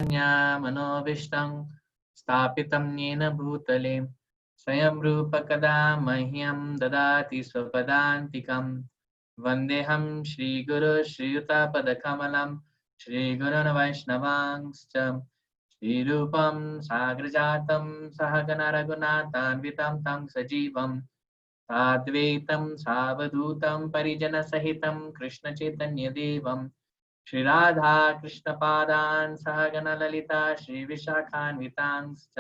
मनोभीष्टं स्थापितं येन भूतले स्वयं रूप कदा मह्यं ददाति स्वपदान्तिकं वन्देऽहं श्रीगुरो श्रीयुतापदकमलं श्रीगुरोन् वैष्णवांश्च श्रीरूपं साग्रजातं सहगण रघुनाथान्वितं तं सजीवं साद्वैतं सावधूतं परिजनसहितं कृष्णचैतन्यदेवं श्री राधा कृष्ण पादान सहगण ललिता श्री विशाखान्वितांश्च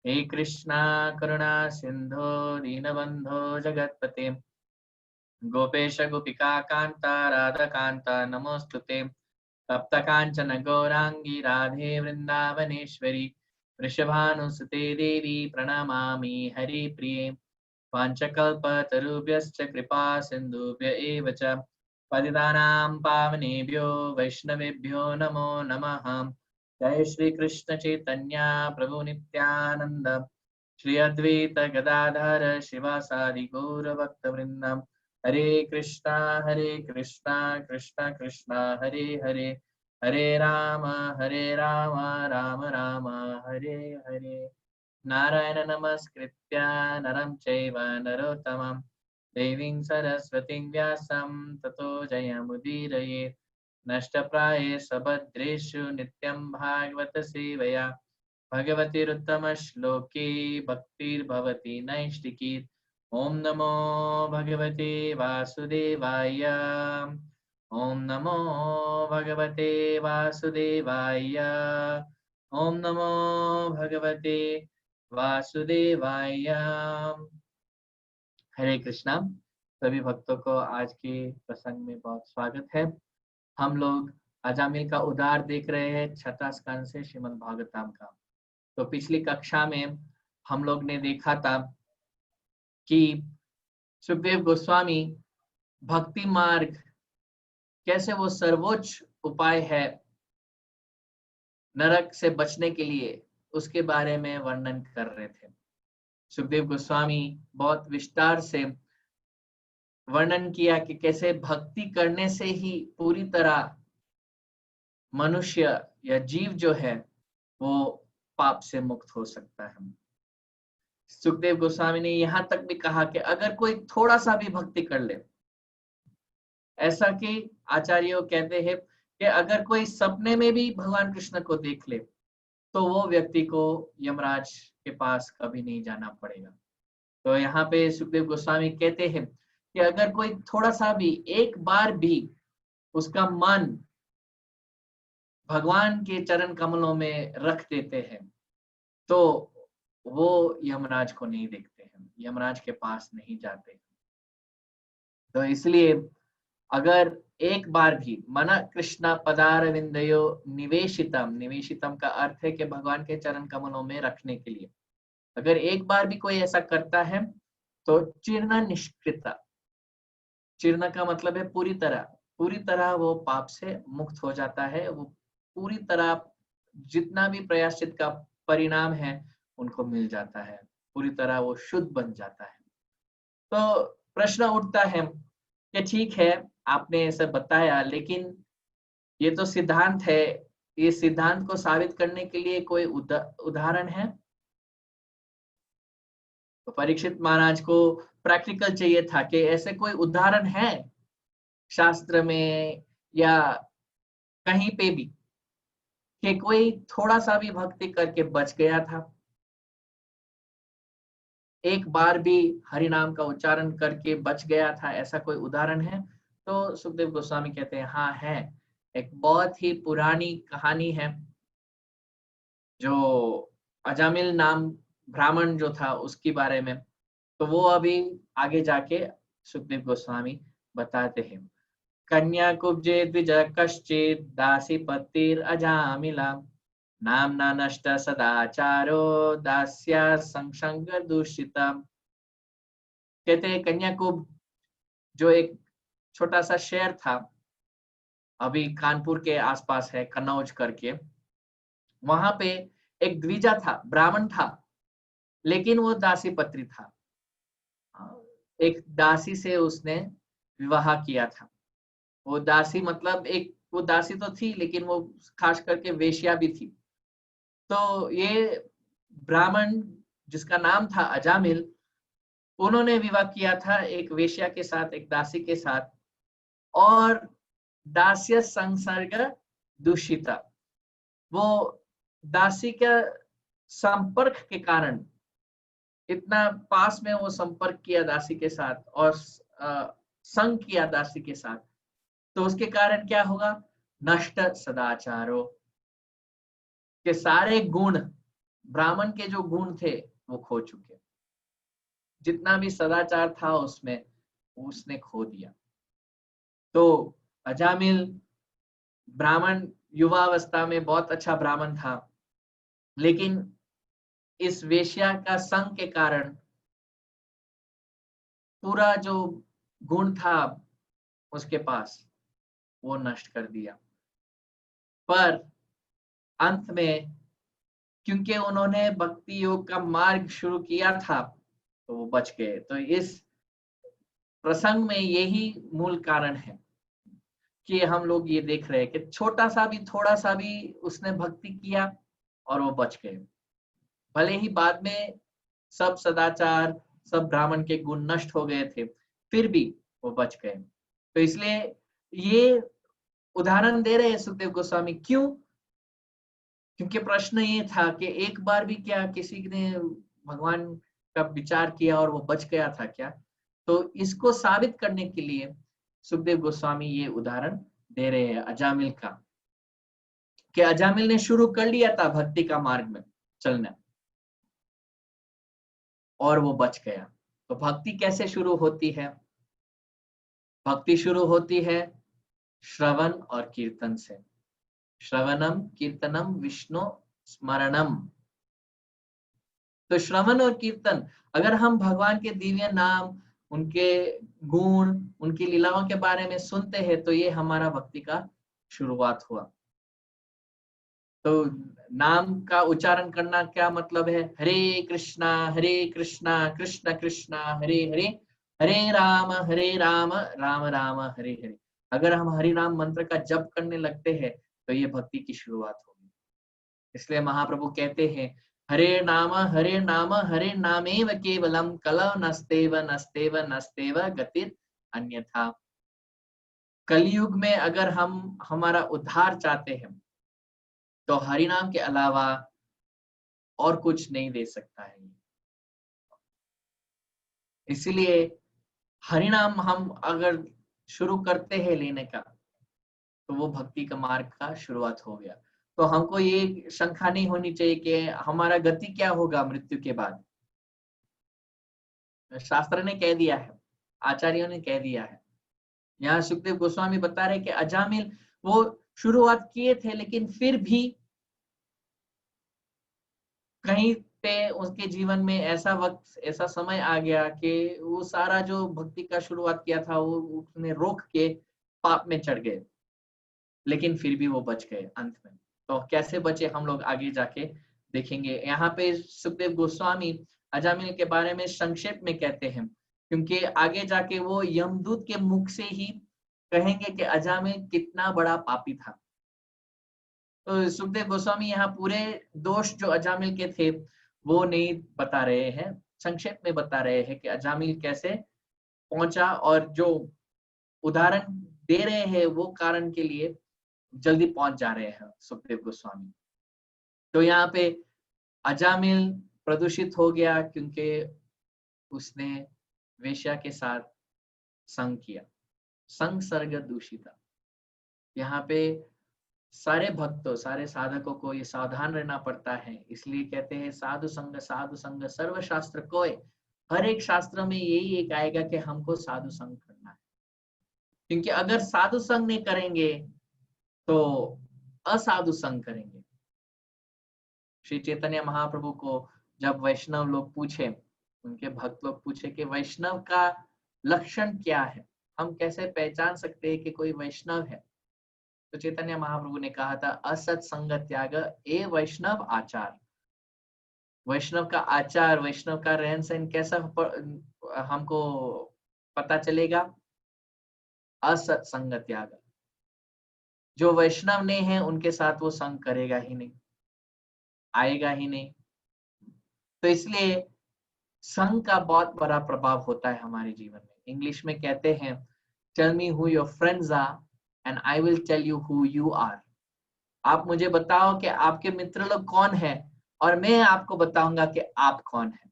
हे कृष्णा करुणा सिंधो दीनबंधो जगत्पते गोपेश गोपिका कांता राधा कांता नमोस्तुते तप्त कांचन गौरांगी राधे वृंदावनेश्वरी वृषभानुसुते देवी प्रणमामि हरिप्रिये वाञ्छकल्पतरुभ्यश्च कृपा सिन्धुभ्य एव च पतितानां पावनेभ्यो वैष्णवेभ्यो नमो नमः। जय श्री कृष्ण चैतन्य प्रभु नित्यानंद श्री अद्वैत गदाधर शिवासादि गौर भक्तवृंद हरे कृष्णा कृष्णा कृष्णा हरे हरे हरे राम राम राम हरे हरे नारायण नमस्कृत्य नरं चैव नरोत्तमं देवीं सरस्वतीं व्यासं ततो जयमुदीरयेत् नष्टप्राये सबद्रेषु नित्यं भागवत सेवया भगवतीरुत्तमश्लोके भक्तिर्भवति नैष्टिकी ॐ नमो भगवते वासुदेवाय ॐ नमो भगवते वासुदेवाय ॐ नमो भगवते वासुदेवाय। हरे कृष्णा। सभी भक्तों को आज के प्रसंग में बहुत स्वागत है। हम लोग अजामिल का उद्धार देख रहे हैं छठा स्कंद से श्रीमद् भागवतम का। तो पिछली कक्षा में हम लोग ने देखा था कि सुखदेव गोस्वामी भक्ति मार्ग कैसे वो सर्वोच्च उपाय है नरक से बचने के लिए, उसके बारे में वर्णन कर रहे थे। सुखदेव गोस्वामी बहुत विस्तार से वर्णन किया कि कैसे भक्ति करने से ही पूरी तरह मनुष्य या जीव जो है वो पाप से मुक्त हो सकता है। सुखदेव गोस्वामी ने यहाँ तक भी कहा कि अगर कोई थोड़ा सा भी भक्ति कर ले, ऐसा कि आचार्य कहते हैं कि अगर कोई सपने में भी भगवान कृष्ण को देख ले तो वो व्यक्ति को यमराज के पास कभी नहीं जाना पड़ेगा। तो यहाँ पे सुखदेव गोस्वामी कहते हैं कि अगर कोई थोड़ा सा भी एक बार भी उसका मन भगवान के चरण कमलों में रख देते हैं तो वो यमराज को नहीं देखते हैं, यमराज के पास नहीं जाते। तो इसलिए अगर एक बार भी मन कृष्ण पदारविंदयो निवेशितम, निवेशितम का अर्थ है कि भगवान के चरण कमलों में रखने के लिए, अगर एक बार भी कोई ऐसा करता है तो चिर्ण निष्कृता, चिर्ण का मतलब है पूरी तरह वो पाप से मुक्त हो जाता है। वो पूरी तरह जितना भी प्रायश्चित का परिणाम है उनको मिल जाता है, पूरी तरह वो शुद्ध बन जाता है। तो प्रश्न उठता है कि ठीक है आपने ऐसा बताया, लेकिन ये तो सिद्धांत है, ये सिद्धांत को साबित करने के लिए कोई उदाहरण है? तो परीक्षित महाराज को प्रैक्टिकल चाहिए था कि ऐसे कोई उदाहरण है शास्त्र में या कहीं पे भी कि कोई थोड़ा सा भी भक्ति करके बच गया था, एक बार भी हरि नाम का उच्चारण करके बच गया था, ऐसा कोई उदाहरण है? तो सुखदेव गोस्वामी कहते हैं हाँ है। एक बहुत ही पुरानी कहानी है जो अजामिल नाम ब्राह्मण जो था उसके बारे में। तो वो अभी आगे जाके सुखदेव गोस्वामी बताते हैं। कन्या कुब्जे द्विज कश्चित् दासी पत्तिर अजामिला नामना नष्ट सदाचारो दास्या संसंग दूषिता। कहते हैं कन्याकुब्ज जो एक छोटा सा शहर था, अभी कानपुर के आसपास है, कन्नौज करके, वहां पे एक द्विजा था, ब्राह्मण था, लेकिन वो दासी पत्री था। एक दासी से उसने विवाह किया था। वो दासी मतलब एक वो दासी तो थी लेकिन वो खास करके वेश्या भी थी। तो ये ब्राह्मण जिसका नाम था अजामिल, उन्होंने विवाह किया था एक वेश्या के साथ, एक दासी के साथ, और दास्य संसर्ग दूषिता, वो दासी का संपर्क के कारण, इतना पास में वो संपर्क किया दासी के साथ और संग किया दासी के साथ, तो उसके कारण क्या होगा? नष्ट सदाचारो, के सारे गुण, ब्राह्मण के जो गुण थे वो खो चुके, जितना भी सदाचार था उसमें उसने खो दिया। तो अजामिल ब्राह्मण युवावस्था में बहुत अच्छा ब्राह्मण था, लेकिन इस वेश्या का संग के कारण पूरा जो गुण था उसके पास वो नष्ट कर दिया। पर अंत में क्योंकि उन्होंने भक्ति योग का मार्ग शुरू किया था तो वो बच गए। तो इस प्रसंग में यही मूल कारण है कि हम लोग ये देख रहे हैं कि छोटा सा भी, थोड़ा सा भी उसने भक्ति किया और वो बच गए। भले ही बाद में सब सदाचार, सब ब्राह्मण के गुण नष्ट हो गए थे, फिर भी वो बच गए। तो इसलिए ये उदाहरण दे रहे हैं सुखदेव गोस्वामी। क्यों? क्योंकि प्रश्न ये था कि एक बार भी क्या किसी ने भगवान का विचार किया और वो बच गया था क्या? तो इसको साबित करने के लिए सुखदेव गोस्वामी ये उदाहरण दे रहे हैं अजामिल का, कि अजामिल ने शुरू कर लिया था भक्ति का मार्ग में चलना और वो बच गया। तो भक्ति कैसे शुरू होती है? भक्ति शुरू होती है श्रवण और कीर्तन से। श्रवणम कीर्तनम विष्णु स्मरणम। तो श्रवण और कीर्तन, अगर हम भगवान के दिव्य नाम, उनके गुण, उनकी लीलाओं के बारे में सुनते हैं तो ये हमारा भक्ति का शुरुआत हुआ। तो नाम का उच्चारण करना क्या मतलब है? हरे कृष्णा कृष्ण कृष्णा हरे हरे, हरे राम राम राम हरे हरे। अगर हम हरि नाम मंत्र का जप करने लगते हैं तो ये भक्ति की शुरुआत होगी। इसलिए महाप्रभु कहते हैं हरे नाम हरे नामेव केवलम कलौ नस्तेव नस्तेव नस्तेव गतिर अन्यथा। कलयुग में अगर हम हमारा उद्धार चाहते हैं तो हरि नाम के अलावा और कुछ नहीं दे सकता है। इसलिए हरि नाम हम अगर शुरू करते हैं लेने का तो वो भक्ति का मार्ग का शुरुआत हो गया। तो हमको ये शंका नहीं होनी चाहिए कि हमारा गति क्या होगा मृत्यु के बाद। शास्त्र ने कह दिया है, आचार्यों ने कह दिया है। यहाँ सुखदेव गोस्वामी बता रहे कि अजामिल वो शुरुआत किए थे लेकिन फिर भी कहीं पे उसके जीवन में ऐसा वक्त, ऐसा समय आ गया कि वो सारा जो भक्ति का शुरुआत किया था वो उसने रोक के पाप में चढ़ गए, लेकिन फिर भी वो बच गए अंत में। तो कैसे बचे हम लोग आगे जाके देखेंगे। यहाँ पे सुखदेव गोस्वामी अजामिल के बारे में संक्षेप में कहते हैं, क्योंकि आगे जाके वो यमदूत के मुख से ही कहेंगे कि अजामिल कितना बड़ा पापी था। तो सुखदेव गोस्वामी यहाँ पूरे दोष जो अजामिल के थे वो नहीं बता रहे हैं, संक्षेप में बता रहे हैं कि अजामिल कैसे पहुंचा, और जो उदाहरण दे रहे हैं वो कारण के लिए जल्दी पहुंच जा रहे हैं सुखदेव गोस्वामी। तो यहाँ पे अजामिल प्रदूषित हो गया क्योंकि उसने वेश्या के साथ संग किया, संग सर्ग दूषिता। यहाँ पे सारे भक्तों, सारे साधकों को ये सावधान रहना पड़ता है। इसलिए कहते हैं साधु संग सर्व शास्त्र कोय। हर एक शास्त्र में यही एक आएगा कि हमको साधु संग करना है, क्योंकि अगर साधु संग नहीं करेंगे तो असाधु संग करेंगे। श्री चैतन्य महाप्रभु को जब वैष्णव लोग पूछे, उनके भक्त लोग पूछे कि वैष्णव का लक्षण क्या है, हम कैसे पहचान सकते हैं कि कोई वैष्णव है? तो चैतन्य महाप्रभु ने कहा था असत संग त्याग ए वैष्णव आचार। वैष्णव का आचार, वैष्णव का रहन सहन कैसा हमको पता चलेगा? असत संग त्याग। जो वैष्णव नहीं है उनके साथ वो संग करेगा ही नहीं, आएगा ही नहीं। तो इसलिए संग का बहुत बड़ा प्रभाव होता है हमारे जीवन में। इंग्लिश में कहते हैं, tell me who your friends are and I will tell you who you are. आप मुझे बताओ कि आपके मित्र लोग कौन है और मैं आपको बताऊंगा कि आप कौन है।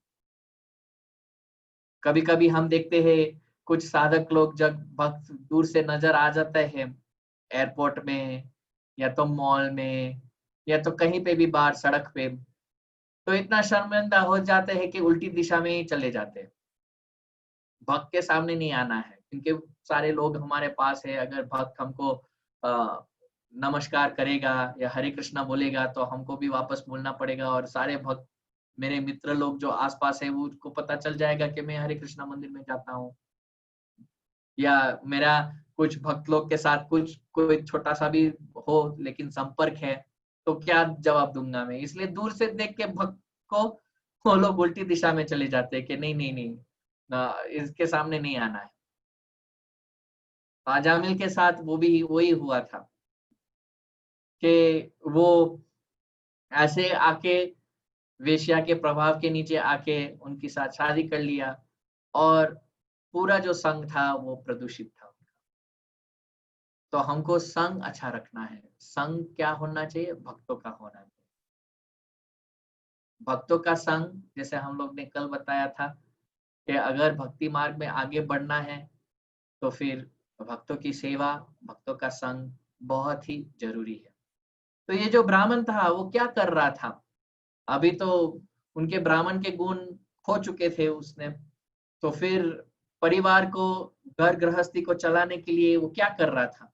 कभी कभी हम देखते हैं कुछ साधक लोग जब भक्त दूर से नजर आ जाते हैं एयरपोर्ट में या तो मॉल में या तो कहीं पे भी बाहर सड़क पे, तो इतना शर्मिंदा हो जाते हैं कि उल्टी दिशा में ही चले जाते हैं। भक्त के सामने नहीं आना है क्योंकि सारे लोग हमारे पास है। अगर भक्त हमको नमस्कार करेगा या हरे कृष्णा बोलेगा तो हमको भी वापस बोलना पड़ेगा, और सारे भक्त मेरे मित्र लोग जो आसपास है वो उनको पता चल जाएगा कि मैं हरे कृष्णा मंदिर में जाता हूँ, या मेरा कुछ भक्त लोग के साथ कुछ कोई छोटा सा भी हो लेकिन संपर्क है, तो क्या जवाब दूंगा मैं। इसलिए दूर से देख के भक्त को वो लोग उल्टी दिशा में चले जाते हैं कि नहीं नहीं नहीं, इसके सामने नहीं आना है। ताजामिल के साथ वो भी वही हुआ था कि वो ऐसे आके वेश्या के प्रभाव के नीचे आके उनके साथ शादी कर लिया, और पूरा जो संघ था वो प्रदूषित था। तो हमको संघ अच्छा रखना है। संघ क्या होना चाहिए? भक्तों का होना चाहिए। भक्तों का संघ, जैसे हम लोग ने कल बताया था कि अगर भक्ति मार्ग में आगे बढ़ना है तो फिर भक्तों की सेवा, भक्तों का संग बहुत ही जरूरी है। तो ये जो ब्राह्मण था वो क्या कर रहा था? अभी तो उनके ब्राह्मण के गुण खो चुके थे उसने, तो फिर परिवार को, घर गृहस्थी को चलाने के लिए वो क्या कर रहा था?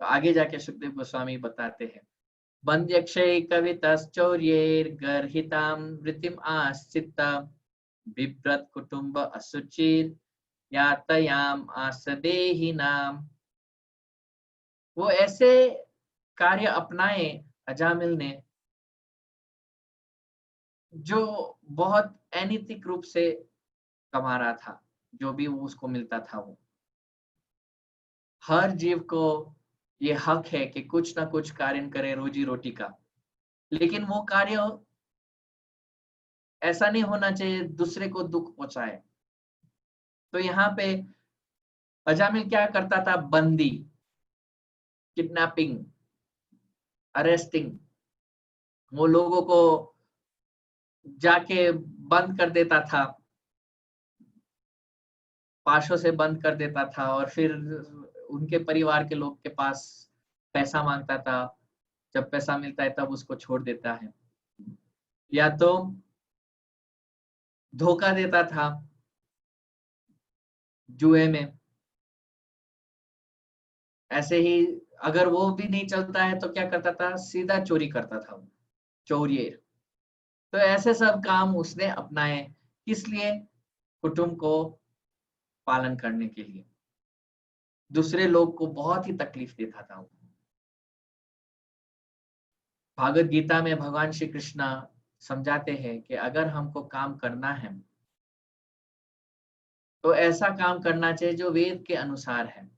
तो आगे जाके सुखदेव गोस्वामी बताते हैं, बंध्यक्षय कवितश्चौर्यैर्गर्हितां वृत्तिम् आश्रिता बिभ्रत् कुटुम्ब असुचिर यातयाम आसदेहिनाम। वो ऐसे कार्य अपनाए अजामिल ने जो बहुत अनैतिक रूप से कमा रहा था। जो भी वो उसको मिलता था, वो हर जीव को ये हक है कि कुछ ना कुछ कार्य करे रोजी रोटी का, लेकिन वो कार्य ऐसा नहीं होना चाहिए दूसरे को दुख पहुंचाए। तो यहाँ पे अजामिल क्या करता था? बंदी, किडनैपिंग, अरेस्टिंग, वो लोगों को जाके बंद कर देता था, पाशों से बंद कर देता था, और फिर उनके परिवार के लोग के पास पैसा मांगता था। जब पैसा मिलता है तब उसको छोड़ देता है, या तो धोखा देता था जुए में। ऐसे ही अगर वो भी नहीं चलता है तो क्या करता था? सीधा चोरी करता था वो, चोरियर। तो ऐसे सब काम उसने अपनाए, किस लिए? कुटुंब को पालन करने के लिए। दूसरे लोग को बहुत ही तकलीफ देता था वो। भागवत गीता में भगवान श्री कृष्ण समझाते हैं कि अगर हमको काम करना है तो ऐसा काम करना चाहिए जो वेद के अनुसार है,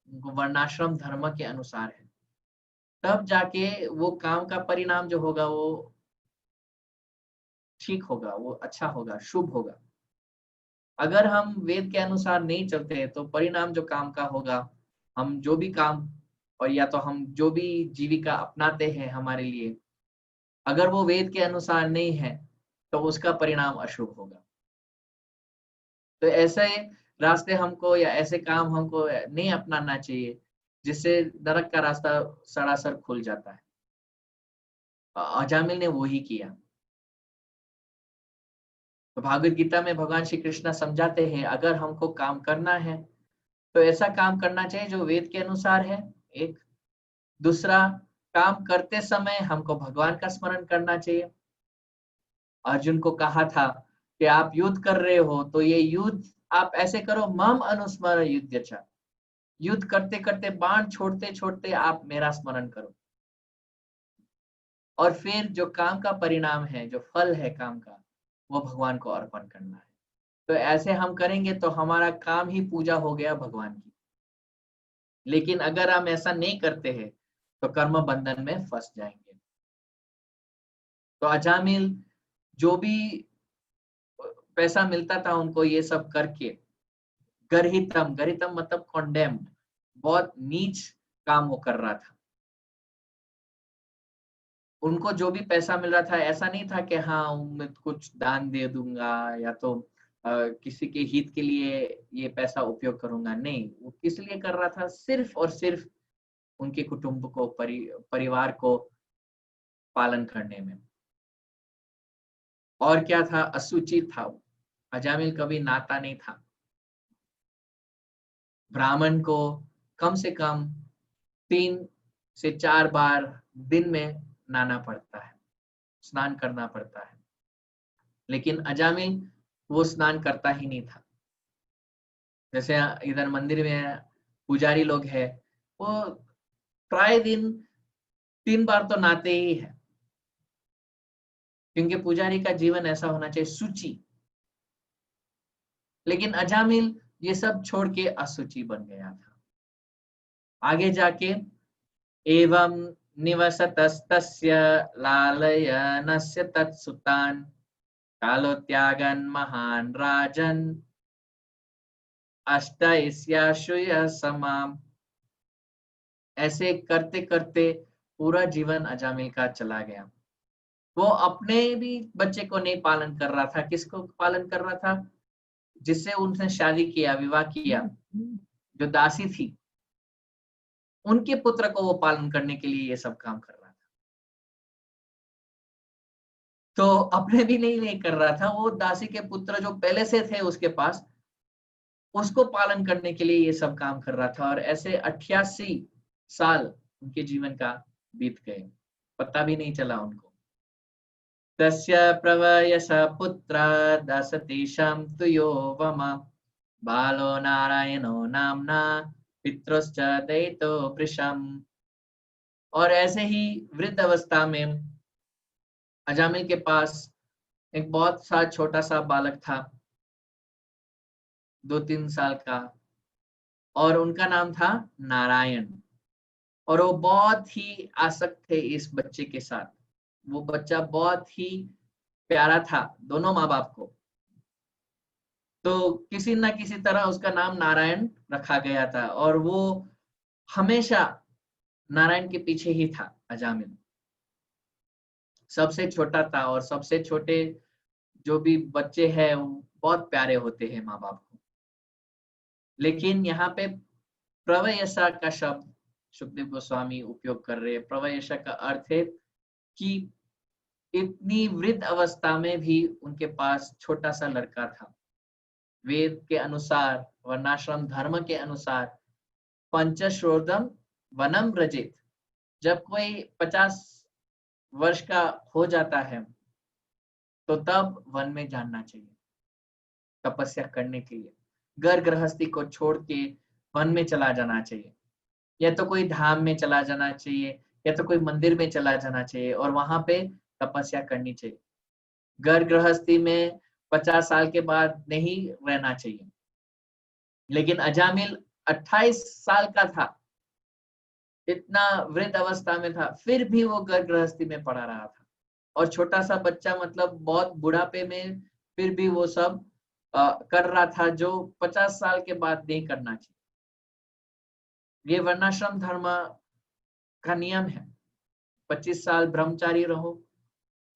वर्णाश्रम धर्म के अनुसार है। तब जाके वो काम का परिणाम जो होगा वो ठीक होगा, वो अच्छा होगा, शुभ होगा। अगर हम वेद के अनुसार नहीं चलते हैं तो परिणाम जो काम का होगा, हम जो भी काम और या तो हम जो भी जीविका अपनाते हैं हमारे लिए, अगर वो वेद के अनुसार नहीं है तो उसका परिणाम अशुभ होगा। तो ऐसे रास्ते हमको या ऐसे काम हमको नहीं अपनाना चाहिए जिससे नरक का रास्ता सरासर खुल जाता है। अजामिल ने वो ही किया। तो भागवत गीता में भगवान श्री कृष्ण समझाते हैं अगर हमको काम करना है तो ऐसा काम करना चाहिए जो वेद के अनुसार है। एक, दूसरा, काम करते समय हमको भगवान का स्मरण करना चाहिए। अर्जुन को कहा था कि आप युद्ध कर रहे हो तो ये युद्ध आप ऐसे करो, मम अनुस्मर युद्ध। युद्ध करते करते, बाण छोड़ते छोड़ते आप मेरा स्मरण करो, और फिर जो काम का परिणाम है, जो फल है काम का, वो भगवान को अर्पण करना है। तो ऐसे हम करेंगे तो हमारा काम ही पूजा हो गया भगवान की। लेकिन अगर हम ऐसा नहीं करते हैं तो कर्म बंधन में फंस जाएंगे। तो अजामिल जो भी पैसा मिलता था उनको ये सब करके गर्हितम, गर्हितम मतलब कॉन्डेम्ड, बहुत नीच काम वो कर रहा था। उनको जो भी पैसा मिल रहा था ऐसा नहीं था कि हाँ मैं कुछ दान दे दूंगा या तो किसी के हित के लिए ये पैसा उपयोग करूंगा, नहीं, वो किस लिए कर रहा था, सिर्फ और सिर्फ उनके कुटुंब को, परिवार को पालन करने में। और क्या था, असुचि था वो। अजामिल कभी नहाता नहीं था। ब्राह्मण को कम से कम 3 से 4 बार दिन में नहाना पड़ता है, स्नान करना पड़ता है। लेकिन अजामिल वो स्नान करता ही नहीं था। जैसे इधर मंदिर में पुजारी लोग हैं, वो प्राय दिन 3 बार तो नहाते ही है, क्योंकि पुजारी का जीवन ऐसा होना चाहिए, शुचि। लेकिन अजामिल ये सब छोड़ के असुचि बन गया था। आगे जाके एवं निवसतस्तस्य लालयनस्य तत्सुतान् कालोत्यागन् महान् राजन् अष्टैस्याशु समाम। ऐसे करते करते पूरा जीवन अजामिल का चला गया। वो अपने भी बच्चे को नहीं पालन कर रहा था, किसको पालन कर रहा था, जिससे उनसे शादी किया, विवाह किया, जो दासी थी, उनके पुत्र को वो पालन करने के लिए ये सब काम कर रहा था। तो अपने भी नहीं कर रहा था, वो दासी के पुत्र जो पहले से थे उसके पास, उसको पालन करने के लिए ये सब काम कर रहा था। और ऐसे 88 साल उनके जीवन का बीत गए, पता भी नहीं चला उनको। तस्य प्रवयस पुत्र दशतीशं तु यो वम बालो नारायणो नामना पितृश्च दयितो वृषम्। और ऐसे ही वृद्ध अवस्था में अजामिल के पास एक बहुत सा छोटा सा बालक था, 2-3 साल का, और उनका नाम था नारायण। और वो बहुत ही आसक्त थे इस बच्चे के साथ। वो बच्चा बहुत ही प्यारा था दोनों माँ बाप को। तो किसी न किसी तरह उसका नाम नारायण रखा गया था, और वो हमेशा नारायण के पीछे ही था। अजामिल सबसे छोटा था, और सबसे छोटे जो भी बच्चे हैं वो बहुत प्यारे होते हैं माँ बाप को। लेकिन यहाँ पे प्रवयसा का शब्द सुखदेव गोस्वामी उपयोग कर रहे हैं। प्रवयसा का अर्थ है कि इतनी वृद्ध अवस्था में भी उनके पास छोटा सा लड़का था। वेद के अनुसार, वर्णाश्रम धर्म के अनुसार, पंचश्रोदम वनम व्रजेत, जब कोई 50 वर्ष का हो जाता है तो तब वन में जाना चाहिए तपस्या करने के लिए। घर गृहस्थी को छोड़ के वन में चला जाना चाहिए, या तो कोई धाम में चला जाना चाहिए, या तो कोई मंदिर में चला जाना चाहिए और वहां पे तपस्या करनी चाहिए। घर गृहस्थी में 50 साल के बाद नहीं रहना चाहिए। लेकिन अजामिल 28 साल का था, इतना वृद्ध अवस्था में था, फिर भी वो घर गृहस्थी में पड़ा रहा था। और छोटा सा बच्चा मतलब बहुत बुढ़ापे में फिर भी वो सब कर रहा था जो 50 साल के बाद नहीं करना चाहिए। ये वर्णाश्रम धर्म का नियम है। 25 साल ब्रह्मचारी रहो,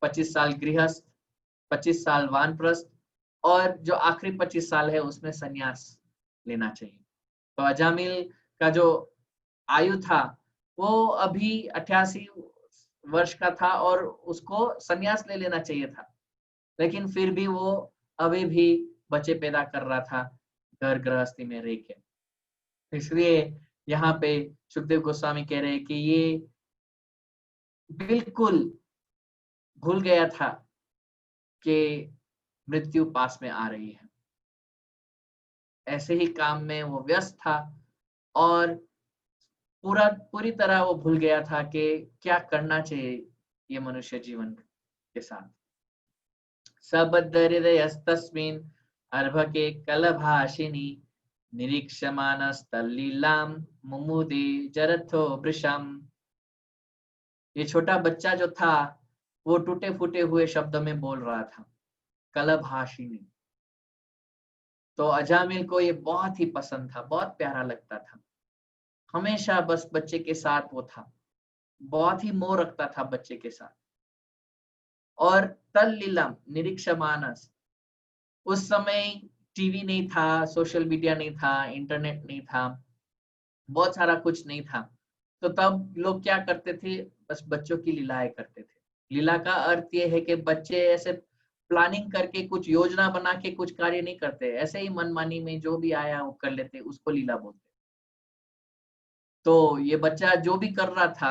25 साल गृहस्थ, 25 साल वानप्रस्थ, और जो आखिरी 25 साल है उसमें संन्यास लेना चाहिए। तो अजामिल का जो आयु था वो अभी 88 वर्ष का था, और उसको संन्यास ले लेना चाहिए था। लेकिन फिर भी वो अभी भी बच्चे पैदा कर रहा था घर गृहस्थी में रह के। इसलिए यहाँ पे सुखदेव गोस्वामी कह रहे हैं कि ये बिल्कुल भूल गया था कि मृत्यु पास में आ रही है। ऐसे ही काम में वो व्यस्त था, और पूरी तरह वो भूल गया था कि क्या करना चाहिए ये मनुष्य जीवन के साथ। सबद्ध हृदयस्तस्मिन् अर्भके कलभाषिणी निरीक्षमानस्तल्लीलां मुमुदे जरथो वृषम। ये छोटा बच्चा जो था वो टूटे फूटे हुए शब्दों में बोल रहा था, कलभाषिणी। तो अजामिल को ये बहुत ही पसंद था, बहुत प्यारा लगता था। हमेशा बस बच्चे के साथ वो था, बहुत ही मोह रखता था बच्चे के साथ। और तल्लीलम निरीक्षमानस, उस समय टीवी नहीं था, सोशल मीडिया नहीं था, इंटरनेट नहीं था, बहुत सारा कुछ नहीं था। तो तब लोग क्या करते थे, बस बच्चों की लीलाएं करते थे। लीला का अर्थ ये है कि बच्चे ऐसे प्लानिंग करके कुछ योजना बना के कुछ कार्य नहीं करते, ऐसे ही मनमानी में जो भी आया वो कर लेते, उसको लीला बोलते। तो ये बच्चा जो भी कर रहा था,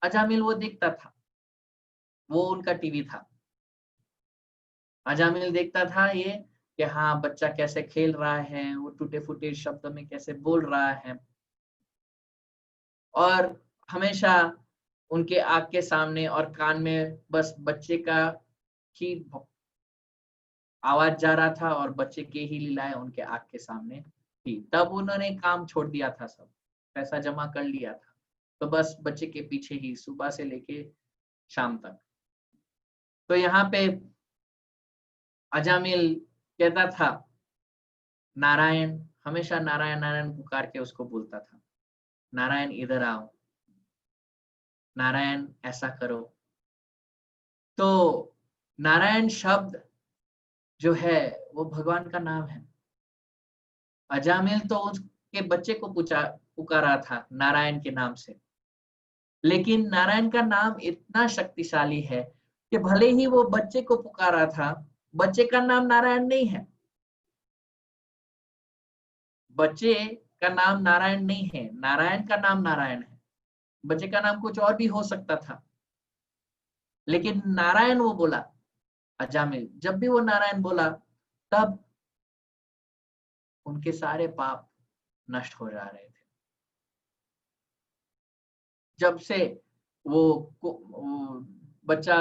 अजामिल वो देखता था, वो उनका टीवी था। अजामिल देखता था ये कि हाँ बच्चा कैसे खेल रहा है, वो टूटे फूटे शब्दों में कैसे बोल रहा है। और हमेशा उनके आँख के सामने और कान में बस बच्चे का ही आवाज जा रहा था और बच्चे के ही लीलाएं उनके आँख के सामने थी। तब उन्होंने काम छोड़ दिया था, सब पैसा जमा कर लिया था, तो बस बच्चे के पीछे ही सुबह से लेके शाम तक। तो यहाँ पे अजामिल कहता था नारायण, हमेशा नारायण नारायण पुकार के उसको बोलता था, नारायण इधर आओ, नारायण ऐसा करो। तो नारायण शब्द जो है वो भगवान का नाम है। अजामिल तो उसके बच्चे को पुकारा था नारायण के नाम से, लेकिन नारायण का नाम इतना शक्तिशाली है कि भले ही वो बच्चे को पुकारा था, बच्चे का नाम नारायण नहीं है, बच्चे का नाम नारायण नहीं है, नारायण का नाम नारायण है। बच्चे का नाम कुछ और भी हो सकता था, लेकिन नारायण वो बोला। अजामिल जब भी वो नारायण बोला, तब उनके सारे पाप नष्ट हो जा रहे थे। जब से वो बच्चा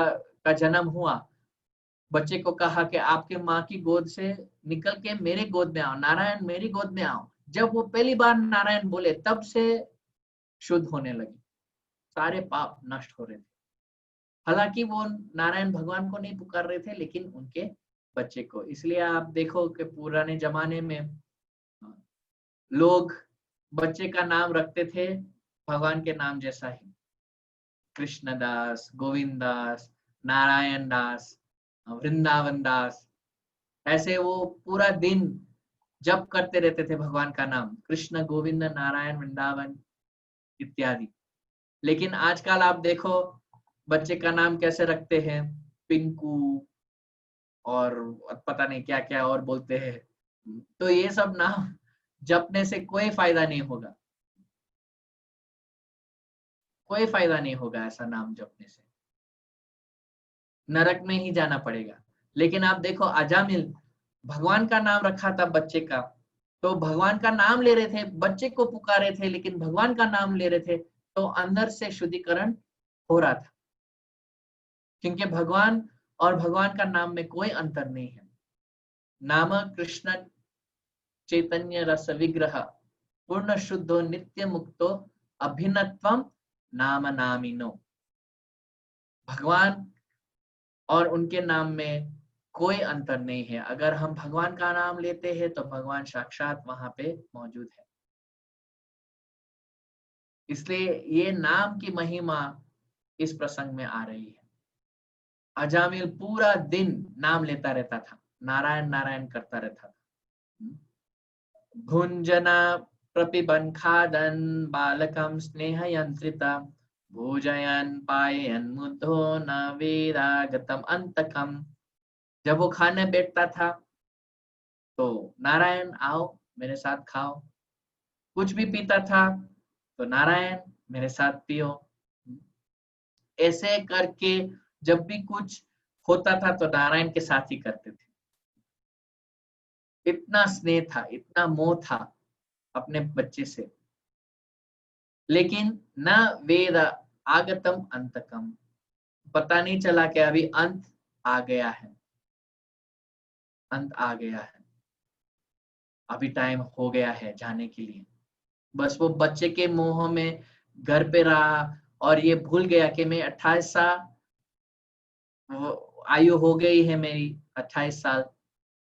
का जन्म हुआ, बच्चे को कहा कि आपके माँ की गोद से निकल के मेरे गोद में आओ, नारायण मेरी गोद में आओ। जब वो पहली बार नारायण बोले, तब से शुद्ध होने लगी, सारे पाप नष्ट हो रहे थे। हालांकि वो नारायण भगवान को नहीं पुकार रहे थे, लेकिन उनके बच्चे को। इसलिए आप देखो कि पुराने जमाने में लोग बच्चे का नाम रखते थे भगवान के नाम जैसा ही, कृष्णदास, गोविंद दास, नारायण दास, वृंदावन दास, ऐसे वो पूरा दिन जप करते रहते थे भगवान का नाम, कृष्ण गोविंद नारायण वृंदावन इत्यादि। लेकिन आजकल आप देखो बच्चे का नाम कैसे रखते हैं, पिंकू और पता नहीं क्या क्या और बोलते हैं। तो ये सब नाम जपने से कोई फायदा नहीं होगा, कोई फायदा नहीं होगा ऐसा नाम जपने से, नरक में ही जाना पड़ेगा। लेकिन आप देखो अजामिल भगवान का नाम रखा था बच्चे का, तो भगवान का नाम ले रहे थे, बच्चे को पुकारे थे, लेकिन भगवान का नाम ले रहे थे, तो अंदर से शुद्धिकरण हो रहा था। क्योंकि भगवान और भगवान का नाम में कोई अंतर नहीं है। नाम कृष्ण चैतन्य रस विग्रह पूर्ण शुद्धो नित्य मुक्तो अभिन्नत्वम नाम नामिनो। भगवान और उनके नाम में कोई अंतर नहीं है। अगर हम भगवान का नाम लेते हैं तो भगवान साक्षात वहां पे मौजूद है। इसलिए ये नाम की महिमा इस प्रसंग में आ रही है। अजामिल पूरा दिन नाम लेता रहता था, नारायण नारायण करता रहता था। भुंजना प्रपिबन खादन बालकम स्नेह यंत्रिता भोजयन पायन मुद्धो न वेदागतम अंतकम। जब वो खाने बैठता था तो नारायण आओ मेरे साथ खाओ, कुछ भी पीता था तो नारायण मेरे साथ पियो। ऐसे करके जब भी कुछ होता था तो नारायण के साथ ही करते थे। इतना स्नेह था, इतना मोह था अपने बच्चे से। लेकिन न वेद आगतम अंतकम, पता नहीं चला कि अभी अंत आ गया है, अंत आ गया है। अभी टाइम हो गया है जाने के लिए। बस वो बच्चे के मोह में घर पे रहा और ये भूल गया कि मैं 28 साल आयु हो गई है मेरी, 28 साल,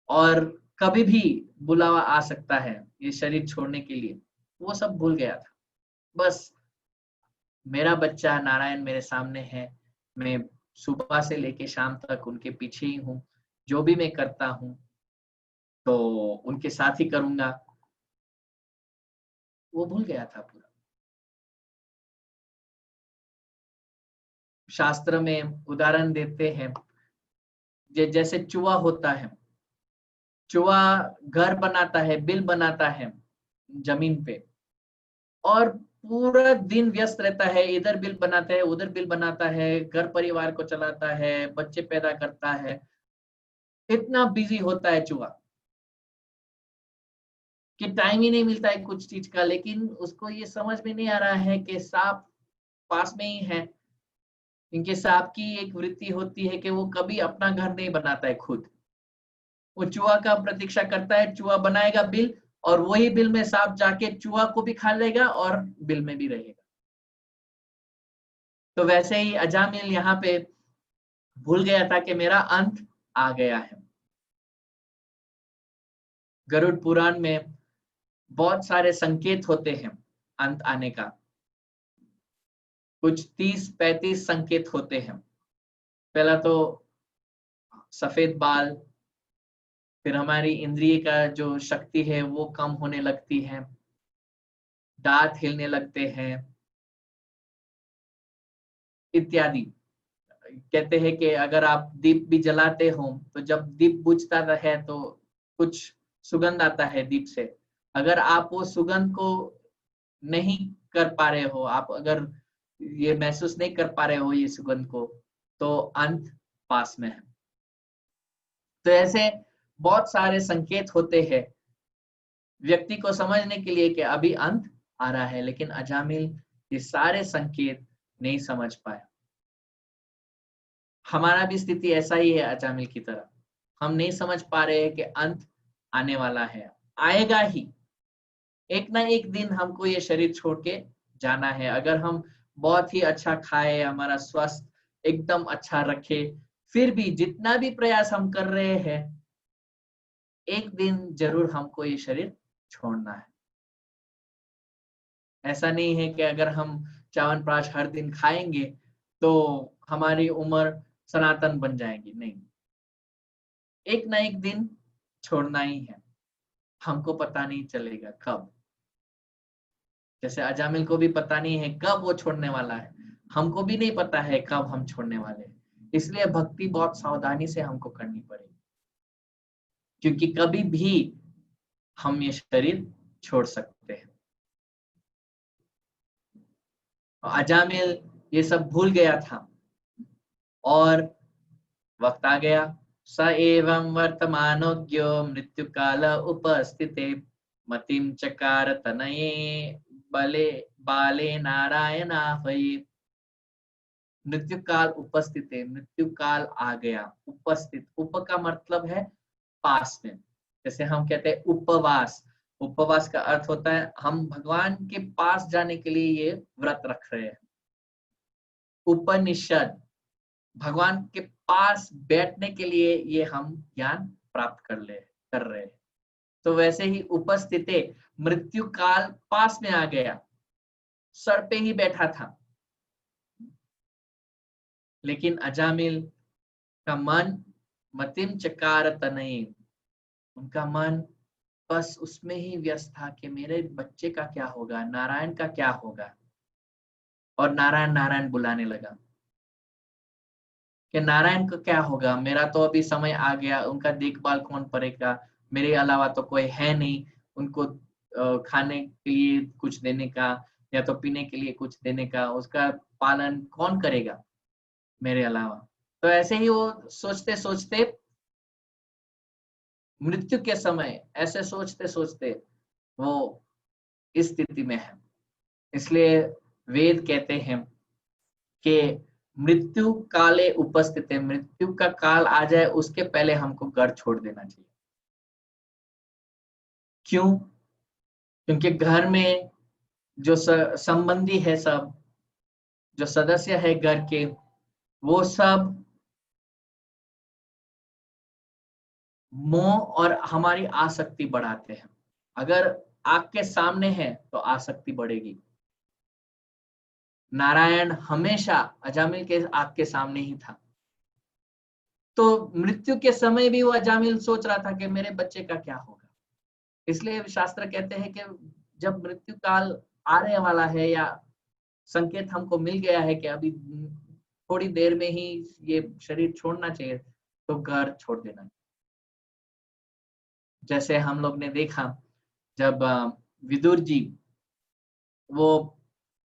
और कभी भी बुलावा आ सकता है ये शरीर छोड़ने के लिए। वो सब भूल गया था। बस मेरा बच्चा नारायण मेरे सामने है, मैं सुबह से लेके शाम तक उनके पीछे ही हूँ, जो भी मैं करता हूँ तो उनके साथ ही करूंगा। वो भूल गया था पूरा। शास्त्र में उदाहरण देते हैं, जैसे चूहा होता है, चूहा घर बनाता है, बिल बनाता है जमीन पे, और पूरा दिन व्यस्त रहता है, इधर बिल बनाता है, उधर बिल बनाता है, घर परिवार को चलाता है, बच्चे पैदा करता है, इतना बिजी होता है चूहा कि टाइम ही नहीं मिलता है कुछ चीज का। लेकिन उसको ये समझ में नहीं आ रहा है कि सांप पास में ही है। इनके सांप की एक वृत्ति होती है कि वो कभी अपना घर नहीं बनाता है खुद, वो चूहा का प्रतीक्षा करता है, चूहा बनाएगा बिल, और वही बिल में सांप जाके चूहा को भी खा लेगा और बिल में भी रहेगा। तो वैसे ही अजामिल यहाँ पे भूल गया था कि मेरा अंत आ गया है। गरुड़ पुराण में बहुत सारे संकेत होते हैं अंत आने का, कुछ 30-35 संकेत होते हैं। पहला तो सफेद बाल, फिर हमारी इंद्रिय का जो शक्ति है वो कम होने लगती है, दांत हिलने लगते हैं इत्यादि। कहते हैं कि अगर आप दीप भी जलाते हो तो जब दीप बुझता है तो कुछ सुगंध आता है दीप से। अगर आप वो सुगंध को नहीं कर पा रहे हो, आप अगर ये महसूस नहीं कर पा रहे हो ये सुगंध को, तो अंत पास में है। तो ऐसे बहुत सारे संकेत होते हैं व्यक्ति को समझने के लिए कि अभी अंत आ रहा है, लेकिन अजामिल ये सारे संकेत नहीं समझ पाया। हमारा भी स्थिति ऐसा ही है अजामिल की तरह, हम नहीं समझ पा रहे हैं कि अंत आने वाला है, आएगा ही। एक ना एक दिन हमको ये शरीर छोड़ के जाना है। अगर हम बहुत ही अच्छा खाए, हमारा स्वास्थ्य एकदम अच्छा रखे, फिर भी जितना भी प्रयास हम कर रहे हैं, एक दिन जरूर हमको ये शरीर छोड़ना है। ऐसा नहीं है कि अगर हम च्यवनप्राश हर दिन खाएंगे तो हमारी उम्र सनातन बन जाएगी, नहीं। एक ना एक दिन छोड़ना ही है, हमको पता नहीं चलेगा कब। जैसे अजामिल को भी पता नहीं है कब वो छोड़ने वाला है, हमको भी नहीं पता है कब हम छोड़ने वाले हैं। इसलिए भक्ति बहुत सावधानी से हमको करनी पड़ेगी, क्योंकि कभी भी हम ये शरीर छोड़ सकते हैं। अजामिल ये सब भूल गया था और वक्त आ गया। स एवं वर्तमानोज्ञो मृत्यु काल उपस्थिते मतिम चकार तनये बले बाले नारायणाभये। मृत्यु काल उपस्थित है, मृत्यु काल आ गया। उपस्थित, उप का मतलब है पास में। जैसे हम कहते हैं उपवास, उपवास का अर्थ होता है हम भगवान के पास जाने के लिए ये व्रत रख रहे हैं। उपनिषद, भगवान के पास बैठने के लिए ये हम ज्ञान प्राप्त कर रहे हैं। तो वैसे ही उपस्थित, मृत्यु काल पास में आ गया, सर पे ही बैठा था। लेकिन अजामिल का मन मतिम चकार तनये, उनका मन बस उसमें ही व्यस्त था कि मेरे बच्चे का क्या होगा, नारायण का क्या होगा। और नारायण नारायण बुलाने लगा कि नारायण का क्या होगा, मेरा तो अभी समय आ गया, उनका देखभाल कौन करेगा, मेरे अलावा तो कोई है नहीं उनको खाने के लिए कुछ देने का या तो पीने के लिए कुछ देने का, उसका पालन कौन करेगा मेरे अलावा। तो ऐसे ही वो सोचते सोचते मृत्यु के समय, ऐसे सोचते सोचते वो इस स्थिति में है। इसलिए वेद कहते हैं कि मृत्यु काले उपस्थित है, मृत्यु का काल आ जाए उसके पहले हमको घर छोड़ देना चाहिए। क्यों? क्योंकि घर में जो संबंधी है, सब जो सदस्य है घर के, वो सब मोह और हमारी आसक्ति बढ़ाते हैं। अगर आग के सामने है तो आसक्ति बढ़ेगी। नारायण हमेशा अजामिल के आग के सामने ही था। तो मृत्यु के समय भी वो अजामिल सोच रहा था कि मेरे बच्चे का क्या होगा। इसलिए शास्त्र कहते हैं कि जब मृत्यु काल आने वाला है या संकेत हमको मिल गया है कि अभी थोड़ी देर में ही ये शरीर छोड़ना चाहिए, तो घर छोड़ देना। जैसे हम लोग ने देखा जब विदुर जी वो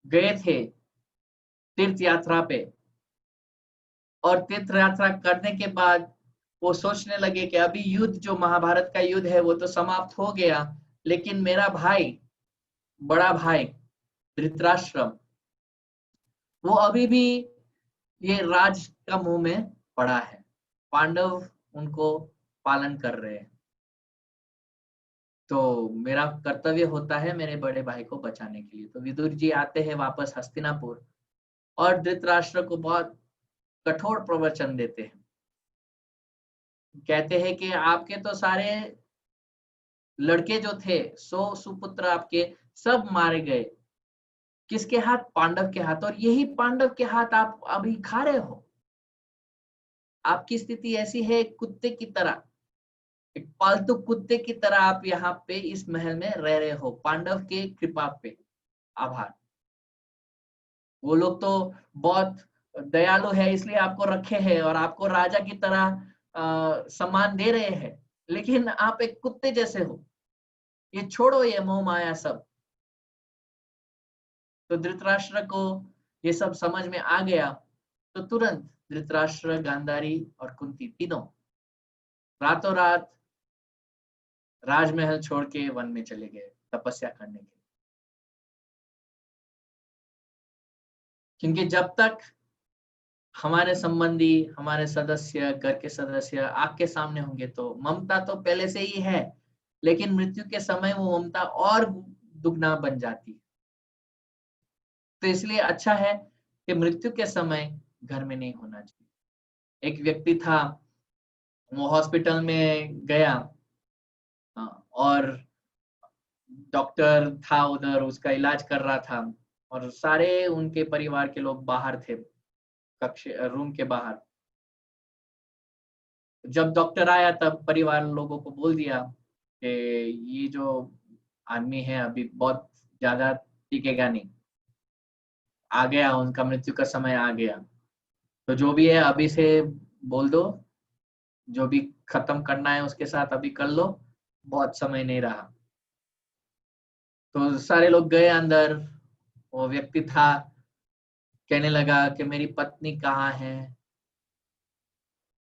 गए थे तीर्थ यात्रा पे, और तीर्थ यात्रा करने के बाद वो सोचने लगे कि अभी युद्ध, जो महाभारत का युद्ध है, वो तो समाप्त हो गया, लेकिन मेरा भाई, बड़ा भाई धृतराष्ट्र, वो अभी भी ये राज का मुंह में पड़ा है। पांडव उनको पालन कर रहे हैं, तो मेरा कर्तव्य होता है मेरे बड़े भाई को बचाने के लिए। तो विदुर जी आते हैं वापस हस्तिनापुर, और धृतराष्ट्र को बहुत कठोर प्रवचन देते हैं। कहते हैं कि आपके तो सारे लड़के जो थे, 100 सुपुत्र आपके, सब मारे गए। किसके हाथ? पांडव के हाथ। और यही पांडव के हाथ आप अभी खा रहे हो। आपकी स्थिति ऐसी है, एक कुत्ते की तरह, एक पालतू कुत्ते की तरह आप यहाँ पे इस महल में रह रहे हो, पांडव के कृपा पे। आभार। वो लोग तो बहुत दयालु है, इसलिए आपको रखे हैं और आपको राजा की तरह सम्मान दे रहे हैं, लेकिन आप एक कुत्ते जैसे हो। ये छोड़ो, ये मोह माया सब। तो धृतराष्ट्र को ये सब समझ में आ गया, तो तुरंत धृतराष्ट्र, गांधारी और कुंती तीनों रातों रात राजमहल छोड़ के वन में चले गए तपस्या करने के लिए। क्योंकि जब तक हमारे संबंधी, हमारे सदस्य, घर के सदस्य आग के सामने होंगे, तो ममता तो पहले से ही है, लेकिन मृत्यु के समय वो ममता और दुगना बन जाती है। तो इसलिए अच्छा है कि मृत्यु के समय घर में नहीं होना चाहिए। एक व्यक्ति था, वो हॉस्पिटल में गया, और डॉक्टर था उधर, उसका इलाज कर रहा था, और सारे उनके परिवार के लोग बाहर थे, कक्ष रूम के बाहर। जब डॉक्टर आया तब परिवार लोगों को बोल दिया कि ये जो आदमी है अभी बहुत ज्यादा टिकेगा नहीं, आ गया उनका मृत्यु का समय आ गया। तो जो भी है अभी से बोल दो, जो भी खत्म करना है उसके साथ अभी कर लो, बहुत समय नहीं रहा। तो सारे लोग गए अंदर। वो व्यक्ति था, कहने लगा कि मेरी पत्नी कहाँ है।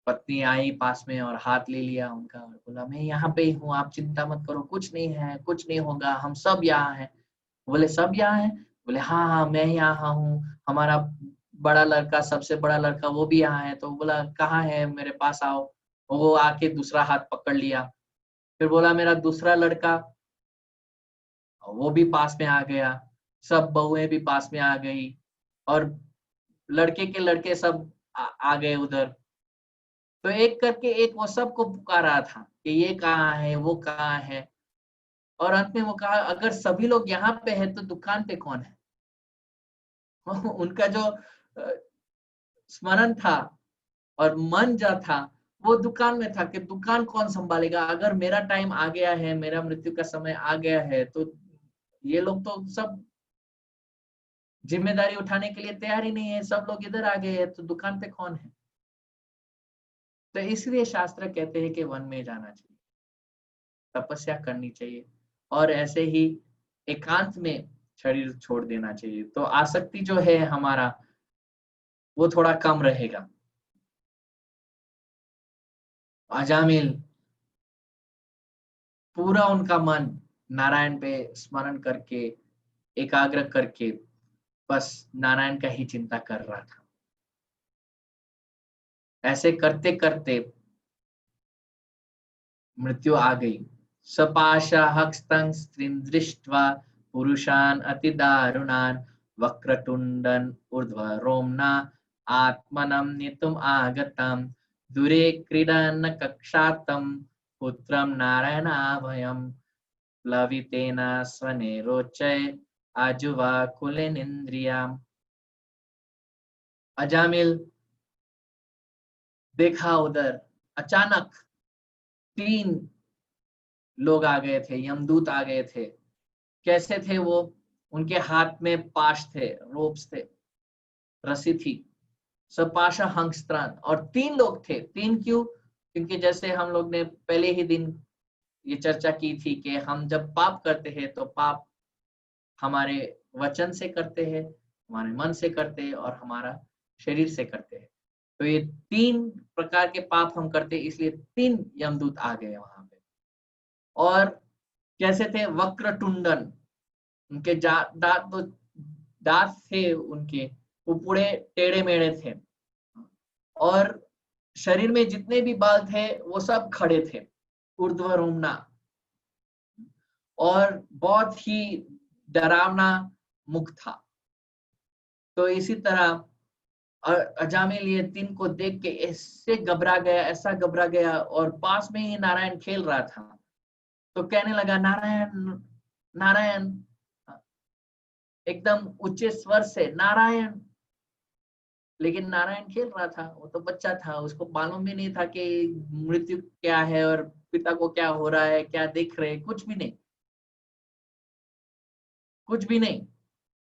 पत्नी आई पास में और हाथ ले लिया उनका और बोला, मैं यहाँ पे ही हूँ, आप चिंता मत करो, कुछ नहीं है, कुछ नहीं होगा, हम सब यहाँ हैं। बोले सब यहाँ हैं? बोले हाँ हाँ, मैं यहाँ हूँ, हमारा बड़ा लड़का, सबसे बड़ा लड़का, वो भी यहाँ है। तो बोला कहाँ है, मेरे पास आओ। वो आके दूसरा हाथ पकड़ लिया। फिर बोला मेरा दूसरा लड़का, वो भी पास में आ गया। सब बहुएं भी पास में आ गई, और लड़के के लड़के सब आ गए उधर। तो एक करके एक वो सबको पुकार रहा था कि ये कहाँ है, वो कहाँ है। और अंत में वो कहा, अगर सभी लोग यहाँ पे है तो दुकान पे कौन है? उनका जो स्मरण था और मन जो था, वो दुकान में था कि दुकान कौन संभालेगा। अगर मेरा टाइम आ गया है, मेरा मृत्यु का समय आ गया है, तो ये लोग तो सब जिम्मेदारी उठाने के लिए तैयार ही नहीं है, सब लोग इधर आ गए हैं, तो दुकान पे कौन है? तो इसलिए शास्त्र कहते हैं कि वन में जाना चाहिए, तपस्या करनी चाहिए, और ऐसे ही एकांत में शरीर छोड़ देना चाहिए। तो आसक्ति जो है हमारा, वो थोड़ा कम रहेगा। अजामिल पूरा उनका मन नारायण पे स्मरण करके, एकाग्र करके, बस नारायण का ही चिंता कर रहा था। ऐसे करते करते मृत्यु आ गई। सपाशहस्तं स्त्रीं दृष्ट्वा पुरुषान् अतिदारुणान् वक्रतुण्डन् ऊर्ध्वरोम्ना आत्मनं नेतुम् आगतं दूरे क्रीडन् कक्षातं पुत्रं नारायणाभयं प्लवितेन स्वनेरोच्चय आजुवा कुलेनेन्द्रियाम्। अजामिल देखा उधर अचानक 3 लोग आ गए थे, यमदूत आ गए थे। कैसे थे वो? उनके हाथ में पाश थे, रोप्स थे, रस्सी थी। सपाशा हंस्त्रान, और 3 लोग थे। 3 क्यों? क्योंकि जैसे हम लोग ने पहले ही दिन ये चर्चा की थी कि हम जब पाप करते हैं तो पाप हमारे वचन से करते हैं, हमारे मन से करते हैं और हमारा शरीर से करते हैं। तो ये 3 प्रकार के पाप हम करते हैं, इसलिए 3 यमदूत आ गए वहां पे। और कैसे थे? वक्रतुंडन, उनके दांत थे उनके, वो पूरे टेढ़े मेढ़े थे। और शरीर में जितने भी बाल थे वो सब खड़े थे, ऊर्ध्वरोमना, और बहुत ही डरावना मुख था। तो इसी तरह अजामिल ये 3 को देख के ऐसे घबरा गया, ऐसा घबरा गया, और पास में ही नारायण खेल रहा था। तो कहने लगा, नारायण नारायण, एकदम ऊंचे स्वर से, नारायण। लेकिन नारायण खेल रहा था, वो तो बच्चा था, उसको मालूम भी नहीं था कि मृत्यु क्या है और पिता को क्या हो रहा है, क्या देख रहे, कुछ भी नहीं, कुछ भी नहीं।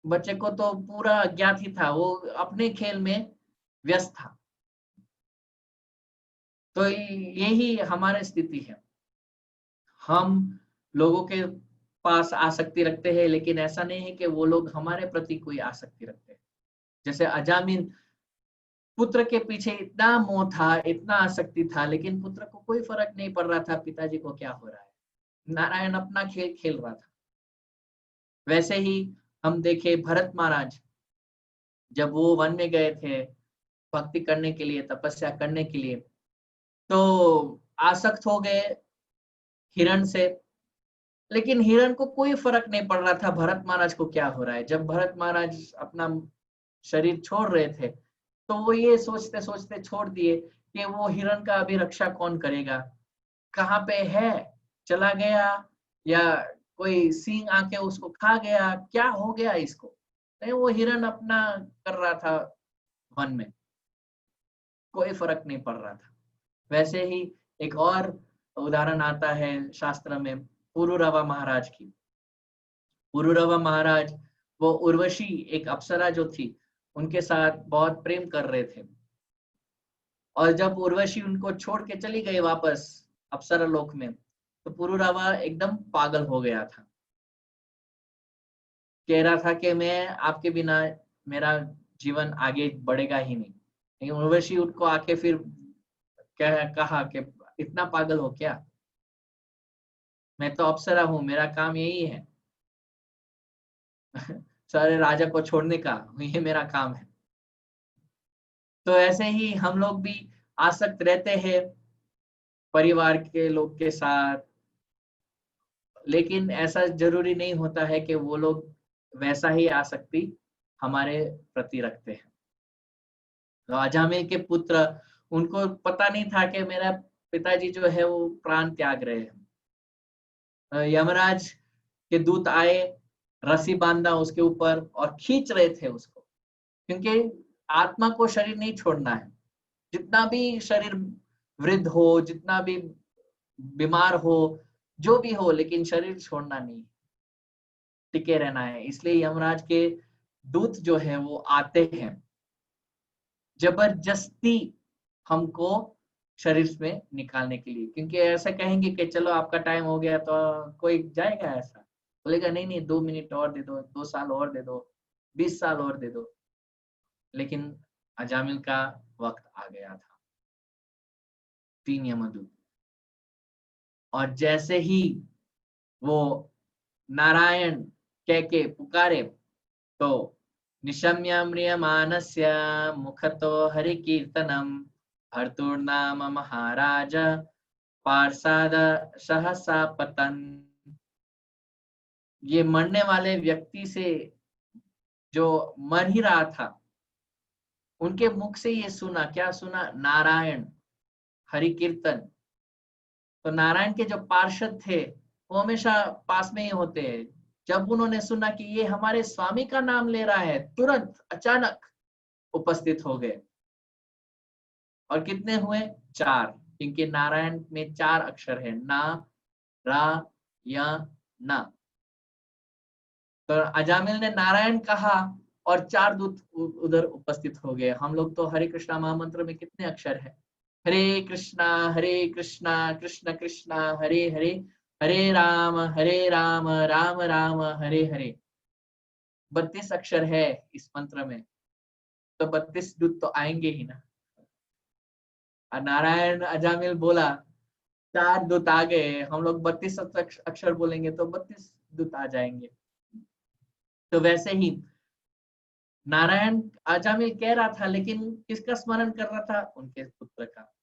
बच्चे को तो पूरा अज्ञात ही था, वो अपने खेल में व्यस्त था। तो यही हमारी स्थिति है। हम लोगों के पास आसक्ति रखते हैं, लेकिन ऐसा नहीं है कि वो लोग हमारे प्रति कोई आसक्ति रखते हैं। जैसे अजामिल, पुत्र के पीछे इतना मोह था, इतना आसक्ति था, लेकिन पुत्र को कोई फर्क नहीं पड़ रहा था पिताजी को क्या हो रहा है। नारायण अपना खेल खेल रहा था। वैसे ही हम देखे भरत महाराज, जब वो वन में गए थे भक्ति करने के लिए, तपस्या करने के लिए, तो आसक्त हो गए हिरण से। लेकिन हिरण को कोई फर्क नहीं पड़ रहा था भरत महाराज को क्या हो रहा है। जब भरत महाराज अपना शरीर छोड़ रहे थे, तो वो ये सोचते सोचते छोड़ दिए कि वो हिरण का अभी रक्षा कौन करेगा, कहाँ पे है, चला गया, या कोई सिंह आके उसको खा गया, क्या हो गया इसको। नहीं, वो हिरण अपना कर रहा था वन में, कोई फर्क नहीं पड़ रहा था। वैसे ही एक और उदाहरण आता है शास्त्र में, पुरुरवा महाराज की। पुरुरवा महाराज, वो उर्वशी एक अप्सरा जो थी, उनके साथ बहुत प्रेम कर रहे थे। और जब उर्वशी उनको छोड़ के चली गई वापस अप्सरा लोक में, तो पुरुरवा एकदम पागल हो गया था। कह रहा था कि मैं आपके बिना, मेरा जीवन आगे बढ़ेगा ही नहीं। लेकिन उर्वशी उनको आके फिर कहा कि इतना पागल हो क्या, मैं तो अप्सरा हूँ, मेरा काम यही है सारे राजा को छोड़ने का, ये मेरा काम है। तो ऐसे ही हम लोग भी आसक्त रहते हैं परिवार के लोग के साथ, लेकिन ऐसा जरूरी नहीं होता है कि वो लोग वैसा ही आसक्ति हमारे प्रति रखते हैं। तो अजामिल के पुत्र, उनको पता नहीं था कि मेरा पिताजी जो है वो प्राण त्याग रहे हैं। यमराज के दूत आए, रस्सी बांधा उसके ऊपर और खींच रहे थे उसको, क्योंकि आत्मा को शरीर नहीं छोड़ना है। जितना भी शरीर वृद्ध हो, जितना भी बीमार हो, जो भी हो, लेकिन शरीर छोड़ना नहीं, टिके रहना है। इसलिए यमराज के दूत जो है वो आते हैं जबरदस्ती हमको शरीर में निकालने के लिए, क्योंकि ऐसा कहेंगे कि चलो आपका टाइम हो गया, तो कोई जाएगा ऐसा? बोलेगा नहीं नहीं, 2 मिनट और दे दो, 2 साल और दे दो, 20 साल और दे दो। लेकिन अजामिल का वक्त आ गया था, 3 यमदूत। और जैसे ही वो नारायण कह के पुकारे, तो निशम्य म्रियमाणस्य मुखतो हरिकीर्तनम, भर्तुर्नाम महाराज पार्षद सहसा पतन। ये मरने वाले व्यक्ति से जो मर ही रहा था, उनके मुख से ये सुना, क्या सुना? नारायण, हरि कीर्तन। तो नारायण के जो पार्षद थे वो हमेशा पास में ही होते हैं। जब उन्होंने सुना कि ये हमारे स्वामी का नाम ले रहा है, तुरंत अचानक उपस्थित हो गए। और कितने हुए? 4, क्योंकि नारायण में 4 अक्षर है, ना, रा, या, ना। तो अजामिल ने नारायण कहा और 4 दूत उधर उपस्थित हो गए। हम लोग तो हरे कृष्णा महामंत्र में कितने अक्षर है? हरे कृष्णा कृष्ण कृष्णा हरे हरे, हरे राम राम राम हरे हरे। 32 अक्षर है इस मंत्र में, तो 32 दूत तो आएंगे ही ना। नारायण अजामिल बोला 4 दूत आ गए, हम लोग 32 अक्षर बोलेंगे तो 32 दूत आ जाएंगे। तो वैसे ही नारायण अजामिल कह रहा था, लेकिन किसका स्मरण कर रहा था? उनके पुत्र का।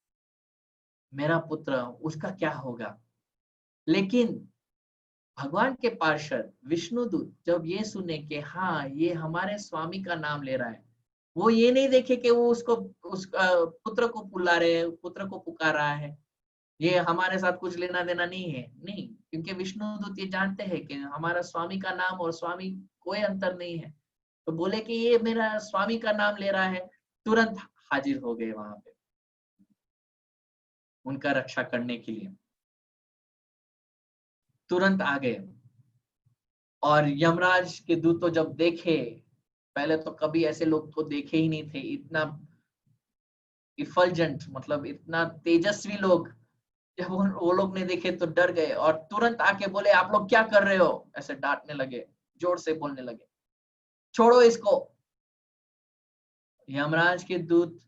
मेरा पुत्र, उसका क्या होगा? लेकिन भगवान के पार्षद विष्णुदूत जब ये सुने कि हाँ, ये हमारे स्वामी का नाम ले रहा है, वो ये नहीं देखे कि वो उसको उस पुत्र को बुला रहे हैं, पुत्र को पुकार रहा है, ये हमारे साथ कुछ लेना देना नहीं है। नहीं, क्योंकि विष्णुदूत ये जानते हैं कि हमारा स्वामी का नाम और स्वामी कोई अंतर नहीं है। तो बोले कि ये मेरा स्वामी का नाम ले रहा है, तुरंत हाजिर हो गए वहां पे उनका रक्षा करने के लिए, तुरंत आ गए। और यमराज के दूत तो जब देखे, पहले तो कभी ऐसे लोग तो देखे ही नहीं थे, इतना इफल्जेंट, मतलब इतना तेजस्वी लोग। जब वो लोग ने देखे तो डर गए और तुरंत आके बोले, आप लोग क्या कर रहे हो? ऐसे डांटने लगे, जोर से बोलने लगे, छोड़ो इसको। यमराज के दूत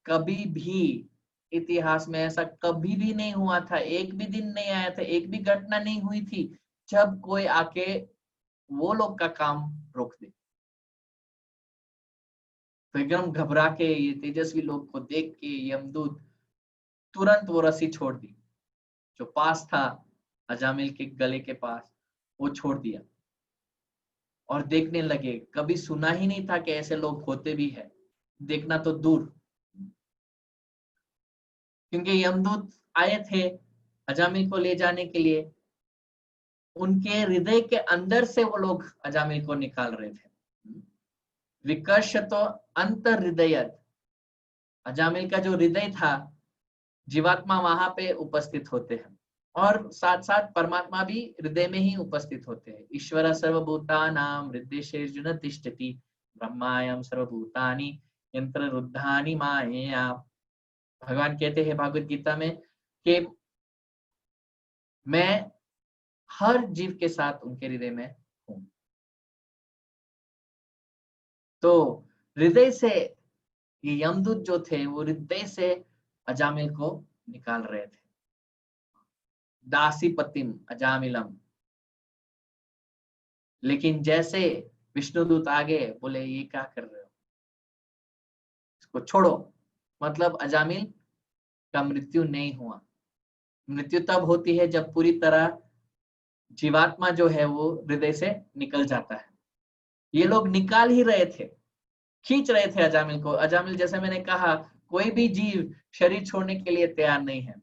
कभी भी इतिहास में ऐसा कभी भी नहीं हुआ था, एक भी दिन नहीं आया था, एक भी घटना नहीं हुई थी जब कोई आके वो लोग का काम रोक दे। तो एकदम घबरा के ये तेजस्वी लोग को देख के यमदूत तुरंत वो रस्सी छोड़ दी, जो पास था अजामिल के गले के पास, वो छोड़ दिया और देखने लगे। कभी सुना ही नहीं था कि ऐसे लोग होते भी है, देखना तो दूर। क्योंकि यमदूत आए थे अजामिल को ले जाने के लिए, उनके हृदय के अंदर से वो लोग अजामिल को निकाल रहे थे। विकर्ष तो अंतर हृदय, अजामिल का जो हृदय था, जीवात्मा वहां पे उपस्थित होते हैं और साथ साथ परमात्मा भी हृदय में ही उपस्थित होते हैं। ईश्वर सर्वभूतानां हृदयेषु तिष्ठति, ब्रह्मायं सर्वभूतानि यंत्र रुद्धानि मायया। भगवान कहते हैं भागवत गीता में कि मैं हर जीव के साथ उनके हृदय में हूं। तो हृदय से ये यमदूत जो थे वो हृदय से अजामिल को निकाल रहे थे। दासीपतिम अजामिलम। लेकिन जैसे विष्णुदूत आगे बोले, ये क्या कर रहे हो, इसको छोड़ो। मतलब अजामिल का मृत्यु नहीं हुआ। मृत्यु तब होती है जब पूरी तरह जीवात्मा जो है वो हृदय से निकल जाता है। ये लोग निकाल ही रहे थे, खींच रहे थे अजामिल को। अजामिल, जैसे मैंने कहा, कोई भी जीव शरीर छोड़ने के लिए तैयार नहीं है।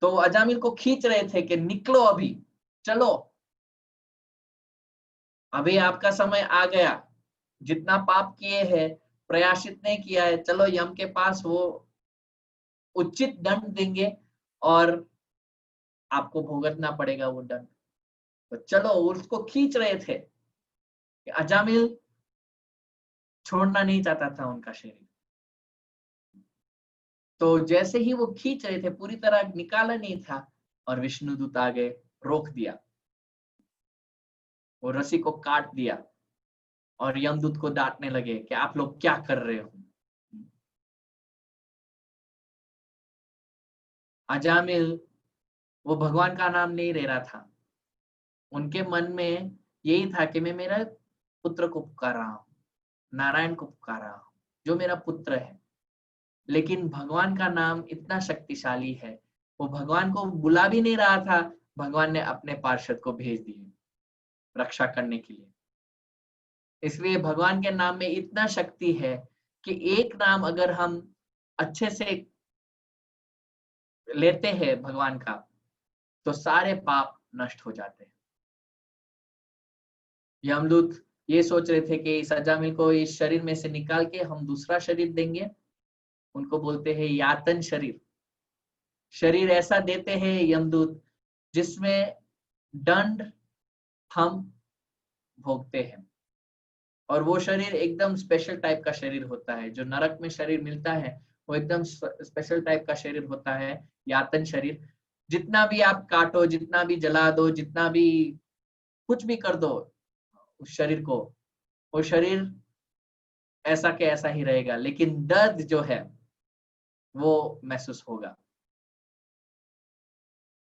तो अजामिल को खींच रहे थे कि निकलो, अभी चलो, अभी आपका समय आ गया। जितना पाप किए हैं, प्रयाश्चित नहीं किया है, चलो यम के पास, वो उचित दंड देंगे और आपको भुगतना पड़ेगा वो दंड। तो चलो, उसको खींच रहे थे। अजामिल छोड़ना नहीं चाहता था उनका शरीर। तो जैसे ही वो खींच रहे थे, पूरी तरह निकाला नहीं था और विष्णुदूत आ गए, रोक दिया, वो रस्सी को काट दिया और यमदूत को डांटने लगे कि आप लोग क्या कर रहे हो। अजामिल वो भगवान का नाम नहीं ले रहा था, उनके मन में यही था कि मैं मेरा पुत्र को पुकार रहा हूँ, नारायण को पुकार रहा हूँ, जो मेरा पुत्र है। लेकिन भगवान का नाम इतना शक्तिशाली है वो भगवान को बुला भी नहीं रहा था, भगवान ने अपने पार्षद को भेज दिए रक्षा करने के लिए। इसलिए भगवान के नाम में इतना शक्ति है कि एक नाम अगर हम अच्छे से लेते हैं भगवान का, तो सारे पाप नष्ट हो जाते हैं। यमदूत ये सोच रहे थे कि इस अजामिल को इस शरीर में से निकाल के हम दूसरा शरीर देंगे, उनको बोलते हैं यातन शरीर। शरीर ऐसा देते हैं यमदूत जिसमें दंड हम भोगते हैं, और वो शरीर एकदम स्पेशल टाइप का शरीर होता है। जो नरक में शरीर मिलता है वो एकदम स्पेशल टाइप का शरीर होता है, यातन शरीर। जितना भी आप काटो, जितना भी जला दो, जितना भी कुछ भी कर दो उस शरीर को, वो शरीर ऐसा के ऐसा ही रहेगा, लेकिन दर्द जो है वो महसूस होगा।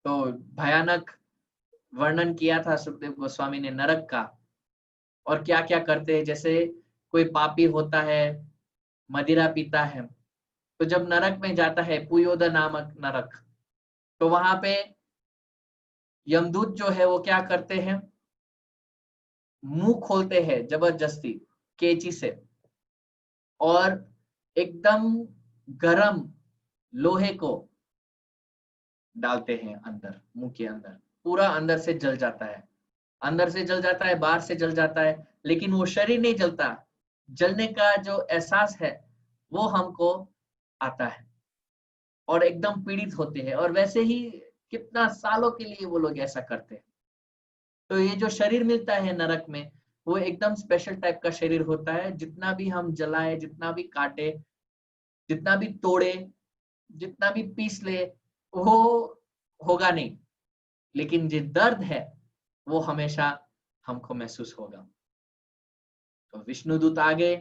तो भयानक वर्णन किया था सुखदेव गोस्वामी ने नरक का, और क्या क्या करते हैं। जैसे कोई पापी होता है, मदिरा पीता है, तो जब नरक में जाता है, पुयोदा नामक नरक, तो वहां पे यमदूत जो है वो क्या करते हैं, मुंह खोलते हैं जबरदस्ती कैंची से, और एकदम गरम लोहे को डालते हैं अंदर, मुंह के अंदर। पूरा अंदर से जल जाता है, अंदर से जल जाता है, बाहर से जल जाता है, लेकिन वो शरीर नहीं जलता। जलने का जो एहसास है वो हमको आता है, और एकदम पीड़ित होते हैं। और वैसे ही कितना सालों के लिए वो लोग ऐसा करते हैं। तो ये जो शरीर मिलता है नरक में, वो एकदम स्पेशल टाइप का शरीर होता है। जितना भी हम जलाए, जितना भी काटे, जितना भी तोड़े, जितना भी पीस ले, वो होगा नहीं, लेकिन जो दर्द है वो हमेशा हमको महसूस होगा। तो विष्णुदूत आ गए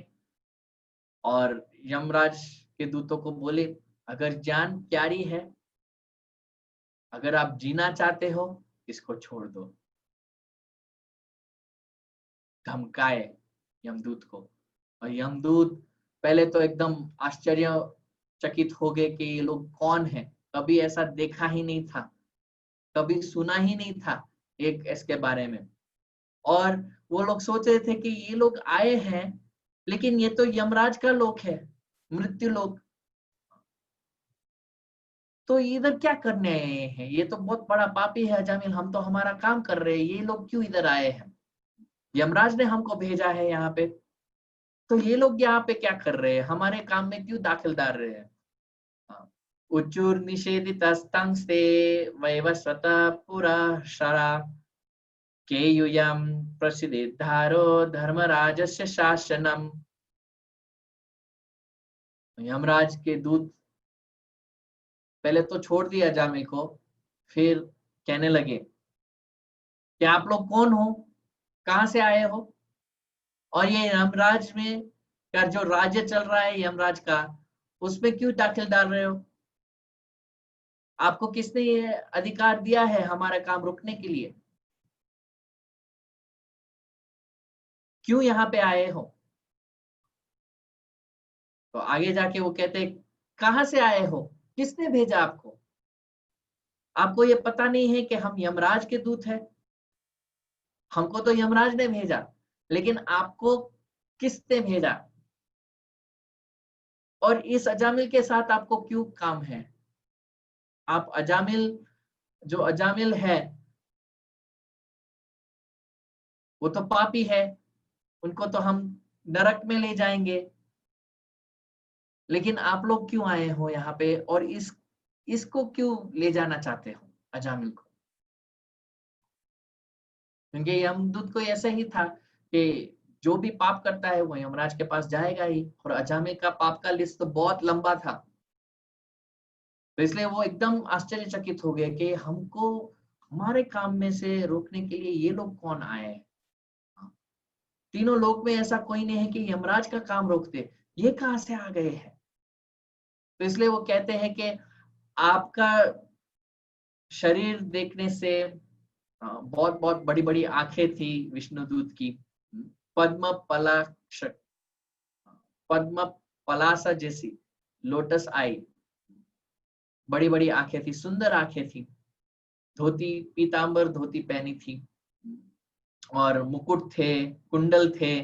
और यमराज के दूतों को बोले, अगर जान प्यारी है, अगर आप जीना चाहते हो, इसको छोड़ दो। धमकाए यमदूत को। और यमदूत पहले तो एकदम आश्चर्यचकित हो गए कि ये लोग कौन है, कभी ऐसा देखा ही नहीं था, कभी सुना ही नहीं था एक इसके बारे में। और वो लोग सोच रहे थे कि ये लोग आए हैं, लेकिन ये तो यमराज का लोक है, मृत्यु लोक, तो इधर क्या करने आए हैं? ये तो बहुत बड़ा पापी है अजामिल, हम तो हमारा काम कर रहे हैं, ये लोग क्यों इधर आए हैं? यमराज ने हमको भेजा है यहाँ पे, तो ये लोग यहाँ पे क्या कर रहे हैं, हमारे काम में क्यों दाखिल डाल रहे हैं? हाँ। उच्चुर निषेधितस्तंस्ते वैवस्वत पुरा शरा केयूयम प्रसिद्धारो धर्मराजस्य शासनम। यमराज के दूत पहले तो छोड़ दिया जामिल को, फिर कहने लगे कि आप लोग कौन हो, कहाँ से आए हो, और ये यमराज में का जो राज्य चल रहा है यमराज का, उसमें क्यों दाखिल डाल रहे हो? आपको किसने ये अधिकार दिया है हमारा काम रुकने के लिए? क्यों यहाँ पे आए हो? तो आगे जाके वो कहते, कहाँ से आए हो, किसने भेजा आपको? आपको ये पता नहीं है कि हम यमराज के दूत हैं? हमको तो यमराज ने भेजा, लेकिन आपको किसने भेजा? और इस अजामिल के साथ आपको क्यों काम है? आप अजामिल, जो अजामिल है वो तो पापी है, उनको तो हम नरक में ले जाएंगे, लेकिन आप लोग क्यों आए हो यहाँ पे, और इसको क्यों ले जाना चाहते हो, अजामिल को? क्योंकि यमदूत को ऐसा ही था कि जो भी पाप करता है वो यमराज के पास जाएगा ही, और अजामिल का पाप का लिस्ट तो बहुत लंबा था। तो इसलिए वो एकदम आश्चर्यचकित हो गए कि हमको हमारे काम में से रोकने के लिए ये लोग कौन आए हैं? तीनों लोक में ऐसा कोई नहीं है कि यमराज का काम रोकते, ये कहाँ से आ गए हैं? तो इसलिए वो कहते हैं कि आपका शरीर देखने से बहुत बहुत बड़ी बड़ी आंखें थी विष्णुदूत की, पद्म पलाश, पद्म पलासा जैसी, लोटस आई, बड़ी बड़ी आंखें थी, सुंदर आंखें थी, धोती पीतांबर धोती पहनी थी, और मुकुट थे, कुंडल थे,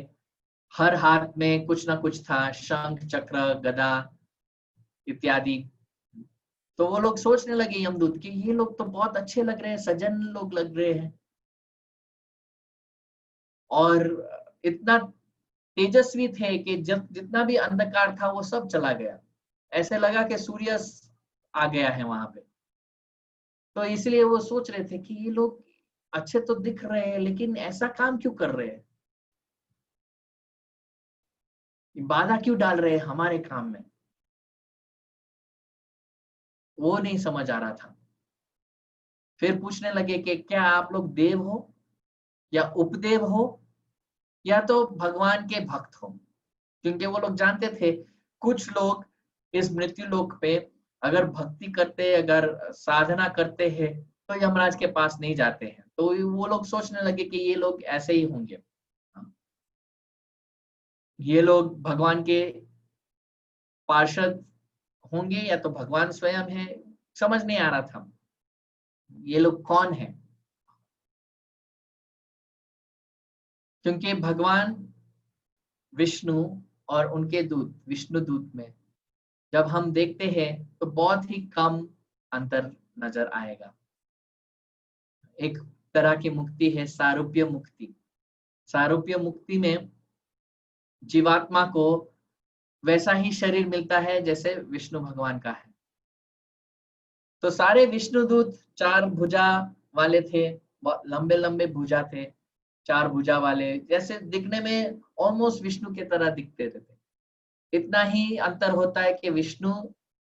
हर हाथ में कुछ ना कुछ था, शंख चक्र गदा इत्यादि। तो वो लोग सोचने लगे यमदूत कि ये लोग तो बहुत अच्छे लग रहे हैं, सज्जन लोग लग रहे हैं, और इतना तेजस्वी थे कि जब जितना भी अंधकार था वो सब चला गया, ऐसे लगा कि सूर्य आ गया है वहां पे। तो इसलिए वो सोच रहे थे कि ये लोग अच्छे तो दिख रहे हैं लेकिन ऐसा काम क्यों कर रहे हैं, बाधा क्यों डाल रहे हैं हमारे काम में, वो नहीं समझ आ रहा था। फिर पूछने लगे कि क्या आप लोग देव हो या उपदेव हो या तो भगवान के भक्त हो, क्योंकि वो लोग जानते थे कुछ लोग इस मृत्यु लोक पे अगर भक्ति करते, अगर साधना करते हैं तो यमराज के पास नहीं जाते हैं। तो वो लोग सोचने लगे कि ये लोग ऐसे ही होंगे, ये लोग भगवान के पार्षद होंगे या तो भगवान स्वयं है, समझ नहीं आ रहा था ये लोग कौन है। क्योंकि भगवान विष्णु और उनके दूत विष्णु दूत में जब हम देखते हैं तो बहुत ही कम अंतर नजर आएगा। एक तरह की मुक्ति है सारूप्य मुक्ति। सारूप्य मुक्ति में जीवात्मा को वैसा ही शरीर मिलता है जैसे विष्णु भगवान का है। तो सारे विष्णु दूत चार भुजा वाले थे, लंबे लंबे भुजा थे, चार भुजा वाले, जैसे दिखने में ऑलमोस्ट विष्णु की तरह दिखते थे। इतना ही अंतर होता है कि विष्णु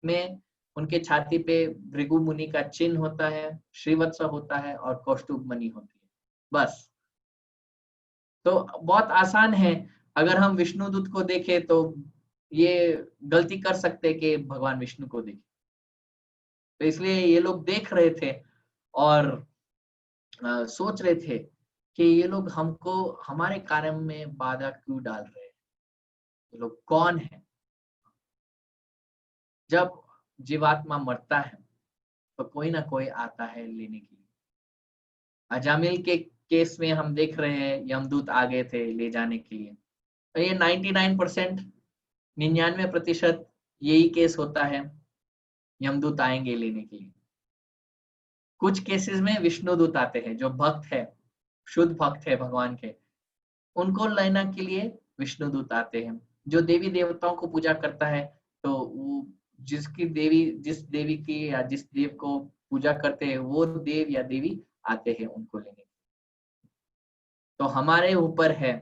में उनके छाती पे भृगु मुनि का चिन्ह होता है, श्रीवत्स होता है और कौस्तुभ मणि होती है, बस। तो बहुत आसान है, अगर हम विष्णुदूत को देखें तो ये गलती कर सकते हैं कि भगवान विष्णु को देखें। तो इसलिए ये लोग देख रहे थे और सोच रहे थे कि ये लोग हमको हमारे कार्य में बाधा क्यों डाल रहे हैं, ये लोग कौन है। जब जीवात्मा मरता है तो कोई ना कोई आता है लेने के लिए। अजामिल के केस में हम देख रहे हैं यमदूत आ गए थे ले जाने के लिए। तो ये 99% 99% यही केस होता है, यमदूत आएंगे लेने के लिए। कुछ केसेस में विष्णुदूत आते हैं, जो भक्त है, शुद्ध भक्त है भगवान के, उनको लेने के लिए विष्णुदूत आते हैं। जो देवी देवताओं को पूजा करता है तो वो जिस देवी की या जिस देव को पूजा करते हैं वो देव या देवी आते हैं उनको लेने। तो हमारे ऊपर है,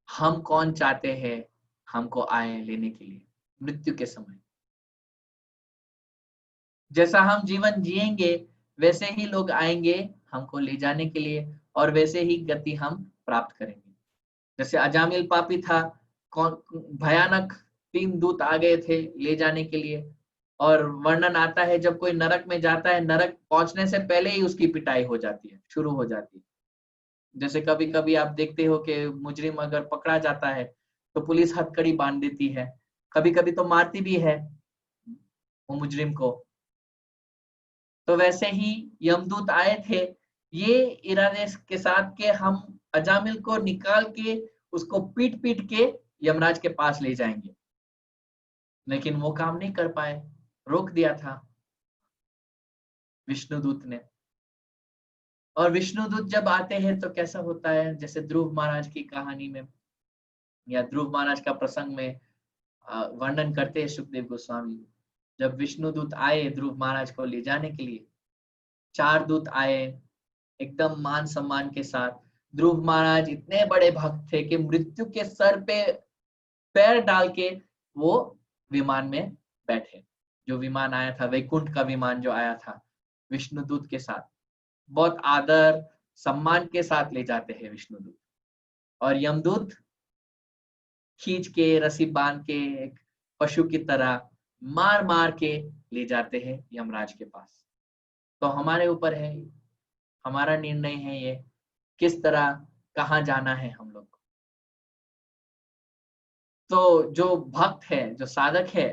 हम कौन चाहते हैं हमको आए लेने के लिए मृत्यु के समय। जैसा हम जीवन जिएंगे वैसे ही लोग आएंगे हमको ले जाने के लिए, और वैसे ही गति हम प्राप्त करेंगे। जैसे अजामिल पापी था, कौन भयानक 3 दूत आ गए थे ले जाने के लिए, और वर्णन आता है जब कोई नरक में जाता है, नरक पहुंचने से पहले ही उसकी पिटाई हो जाती है, शुरू हो जाती है। जैसे कभी कभी आप देखते हो कि मुजरिम अगर पकड़ा जाता है तो पुलिस हथकड़ी बांध देती है, कभी कभी तो मारती भी है वो मुजरिम को। तो वैसे ही यमदूत आए थे ये इरादे के साथ के हम अजामिल को निकाल के उसको पीट पीट के यमराज के पास ले जाएंगे, लेकिन वो काम नहीं कर पाए, रोक दिया था विष्णुदूत ने। और विष्णुदूत जब आते हैं तो कैसा होता है, जैसे ध्रुव महाराज की कहानी में या ध्रुव महाराज का प्रसंग में वर्णन करते हैं सुखदेव गोस्वामी। जब विष्णुदूत आए ध्रुव महाराज को ले जाने के लिए, 4 दूत आए एकदम मान सम्मान के साथ। ध्रुव महाराज इतने बड़े भक्त थे कि मृत्यु के सर पे पैर डाल के वो विमान में बैठे। जो विमान आया था, वैकुंठ का विमान जो आया था विष्णुदूत के साथ, बहुत आदर सम्मान के साथ ले जाते हैं विष्णुदूत। और यमदूत खींच के रस्सी बांध के एक पशु की तरह मार मार के ले जाते हैं यमराज के पास। तो हमारे ऊपर है, हमारा निर्णय है ये किस तरह कहाँ जाना है हम लोग को। तो जो भक्त है, जो साधक है,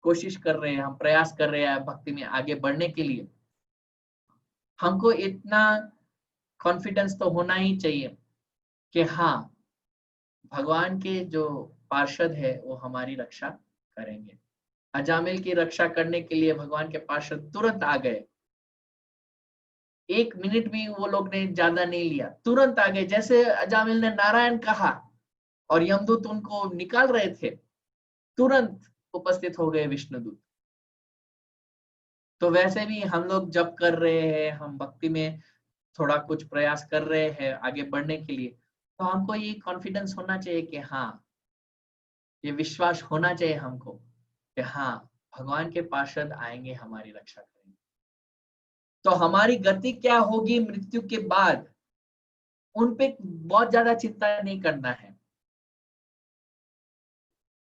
कोशिश कर रहे हैं, हम प्रयास कर रहे हैं भक्ति में आगे बढ़ने के लिए, हमको इतना कॉन्फिडेंस तो होना ही चाहिए कि हाँ, भगवान के जो पार्षद है वो हमारी रक्षा करेंगे। अजामिल की रक्षा करने के लिए भगवान के पार्षद तुरंत आ गए। 1 मिनट भी वो लोग ने ज्यादा नहीं लिया, तुरंत आ गए। जैसे अजामिल ने नारायण कहा और यमदूत उनको निकाल रहे थे, तुरंत उपस्थित हो गए विष्णुदूत। तो वैसे भी हम लोग जब कर रहे हैं, हम भक्ति में थोड़ा कुछ प्रयास कर रहे हैं आगे बढ़ने के लिए, तो हमको ये कॉन्फिडेंस होना चाहिए कि हाँ, ये विश्वास होना चाहिए हमको कि हाँ, भगवान के पार्षद आएंगे, हमारी रक्षा करेंगे। तो हमारी गति क्या होगी मृत्यु के बाद, उन पे बहुत ज्यादा चिंता नहीं करना है।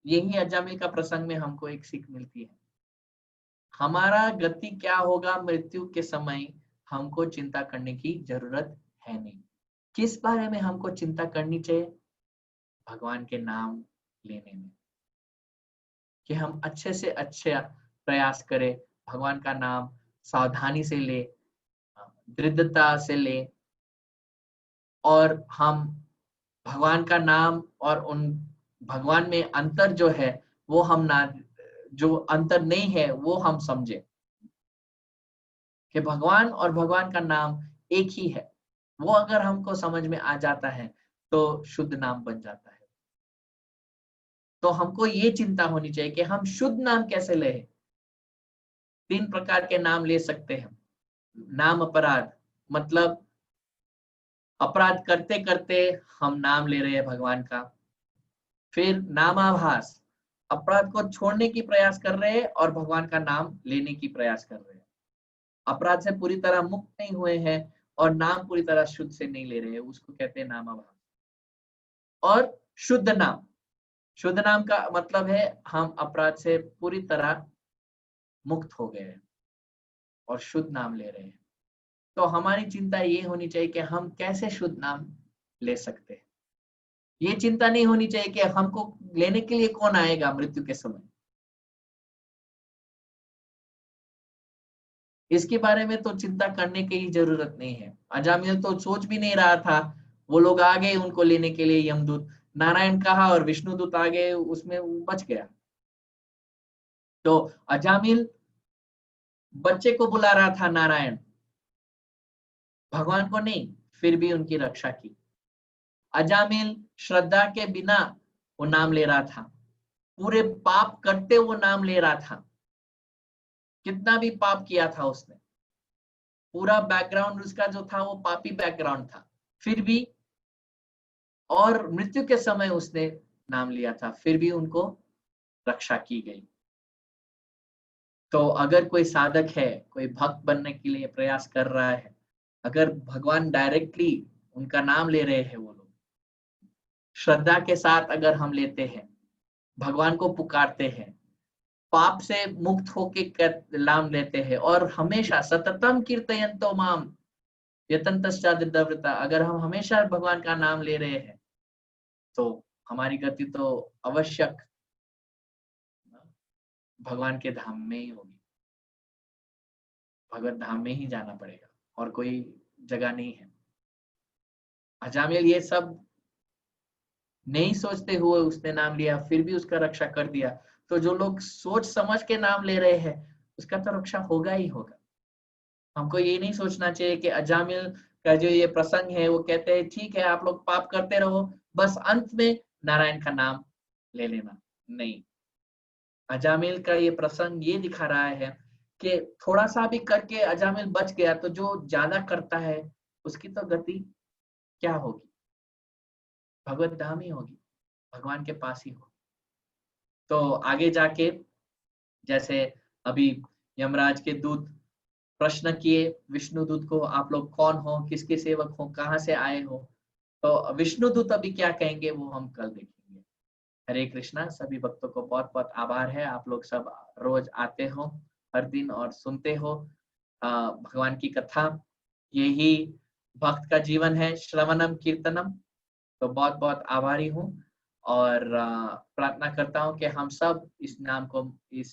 यही अजामिल का प्रसंग में हमको एक सीख मिलती है। हमारा गति क्या होगा मृत्यु के समय, हमको चिंता करने की जरूरत है नहीं। किस बारे में हमको चिंता करनी चाहिए? भगवान के नाम लेने में, कि हम अच्छे से अच्छा प्रयास करें, भगवान का नाम सावधानी से ले, दृढ़ता से ले, और हम भगवान का नाम और उन भगवान में अंतर जो है वो हम ना, जो अंतर नहीं है वो हम समझे कि भगवान और भगवान का नाम एक ही है। वो अगर हमको समझ में आ जाता है तो शुद्ध नाम बन जाता है। तो हमको ये चिंता होनी चाहिए कि हम शुद्ध नाम कैसे ले। 3 प्रकार के नाम ले सकते हैं। नाम अपराध, मतलब अपराध करते करते हम नाम ले रहे हैं भगवान का। फिर नामाभास, अपराध को छोड़ने की प्रयास कर रहे हैं और भगवान का नाम लेने की प्रयास कर रहे हैं। अपराध से पूरी तरह मुक्त नहीं हुए हैं और नाम पूरी तरह शुद्ध से नहीं ले रहे हैं, उसको कहते हैं नामाभास। और शुद्ध नाम, शुद्ध नाम का मतलब है हम अपराध से पूरी तरह मुक्त हो गए हैं और शुद्ध नाम ले रहे हैं। तो हमारी चिंता ये होनी चाहिए कि हम कैसे शुद्ध नाम ले सकते हैं। ये चिंता नहीं होनी चाहिए कि हमको लेने के लिए कौन आएगा मृत्यु के समय। इसके बारे में तो चिंता करने की ही जरूरत नहीं है। अजामिल तो सोच भी नहीं रहा था, वो लोग आ गए उनको लेने के लिए, यमदूत नारायण कहा और विष्णुदूत आ गए, उसमें वो बच गया। तो अजामिल बच्चे को बुला रहा था नारायण, भगवान को नहीं, फिर भी उनकी रक्षा की। अजामिल श्रद्धा के बिना वो नाम ले रहा था, पूरे पाप करते वो नाम ले रहा था। कितना भी पाप किया था उसने, पूरा बैकग्राउंड उसका जो था वो पापी बैकग्राउंड था, फिर भी, और मृत्यु के समय उसने नाम लिया था, फिर भी उनको रक्षा की गई। तो अगर कोई साधक है, कोई भक्त बनने के लिए प्रयास कर रहा है, अगर भगवान डायरेक्टली उनका नाम ले रहे हैं, वो लोग श्रद्धा के साथ अगर हम लेते हैं, भगवान को पुकारते हैं, पाप से मुक्त होके नाम लेते हैं और हमेशा सततम कीर्तयन्तो माम यतन्तश्चादिदव्रता, अगर हम हमेशा भगवान का नाम ले रहे हैं तो हमारी गति तो आवश्यक भगवान के धाम में ही होगी। भगवत धाम में ही जाना पड़ेगा और कोई जगह नहीं है। अजामिल ये सब नहीं सोचते हुए उसने नाम लिया, फिर भी उसका रक्षा कर दिया। तो जो लोग सोच समझ के नाम ले रहे हैं उसका तो रक्षा होगा ही होगा। हमको ये नहीं सोचना चाहिए कि अजामिल का जो ये प्रसंग है वो कहते हैं ठीक है आप लोग पाप करते रहो, बस अंत में नारायण का नाम ले लेना। नहीं, अजामिल का ये प्रसंग ये दिखा रहा है कि थोड़ा सा भी करके अजामिल बच गया तो जो ज्यादा करता है उसकी तो गति क्या होगी? भगवत धाम ही होगी, भगवान के पास ही होगी। तो आगे जाके जैसे अभी यमराज के दूत प्रश्न किए विष्णु दूत को, आप लोग कौन हो, किसके सेवक हो, कहाँ से आए हो? तो विष्णु दूत अभी क्या कहेंगे वो हम कल देखेंगे। हरे कृष्णा। सभी भक्तों को बहुत बहुत आभार है, आप लोग सब रोज आते हो हर दिन और सुनते हो भगवान की कथा। यही भक्त का जीवन है, श्रवणम कीर्तनम। तो बहुत बहुत आभारी हूँ और प्रार्थना करता हूँ कि हम सब इस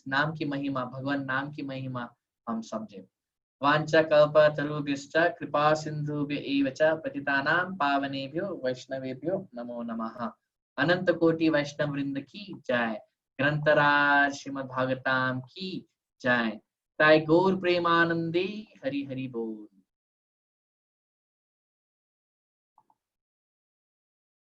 नाम की महिमा, भगवान नाम की महिमा हम समझें। वाञ्छाकल्पतरुभ्यश्च कृपा सिन्धुभ्य च पतितानां पावनेभ्यो वैष्णवेभ्यो नमो नमः। अनंत कोटि वैष्णव वृंद की जय। ग्रंथराज श्रीमद् भागवतम की जय। ताई गौर प्रेमानंदे हरि हरि बोल।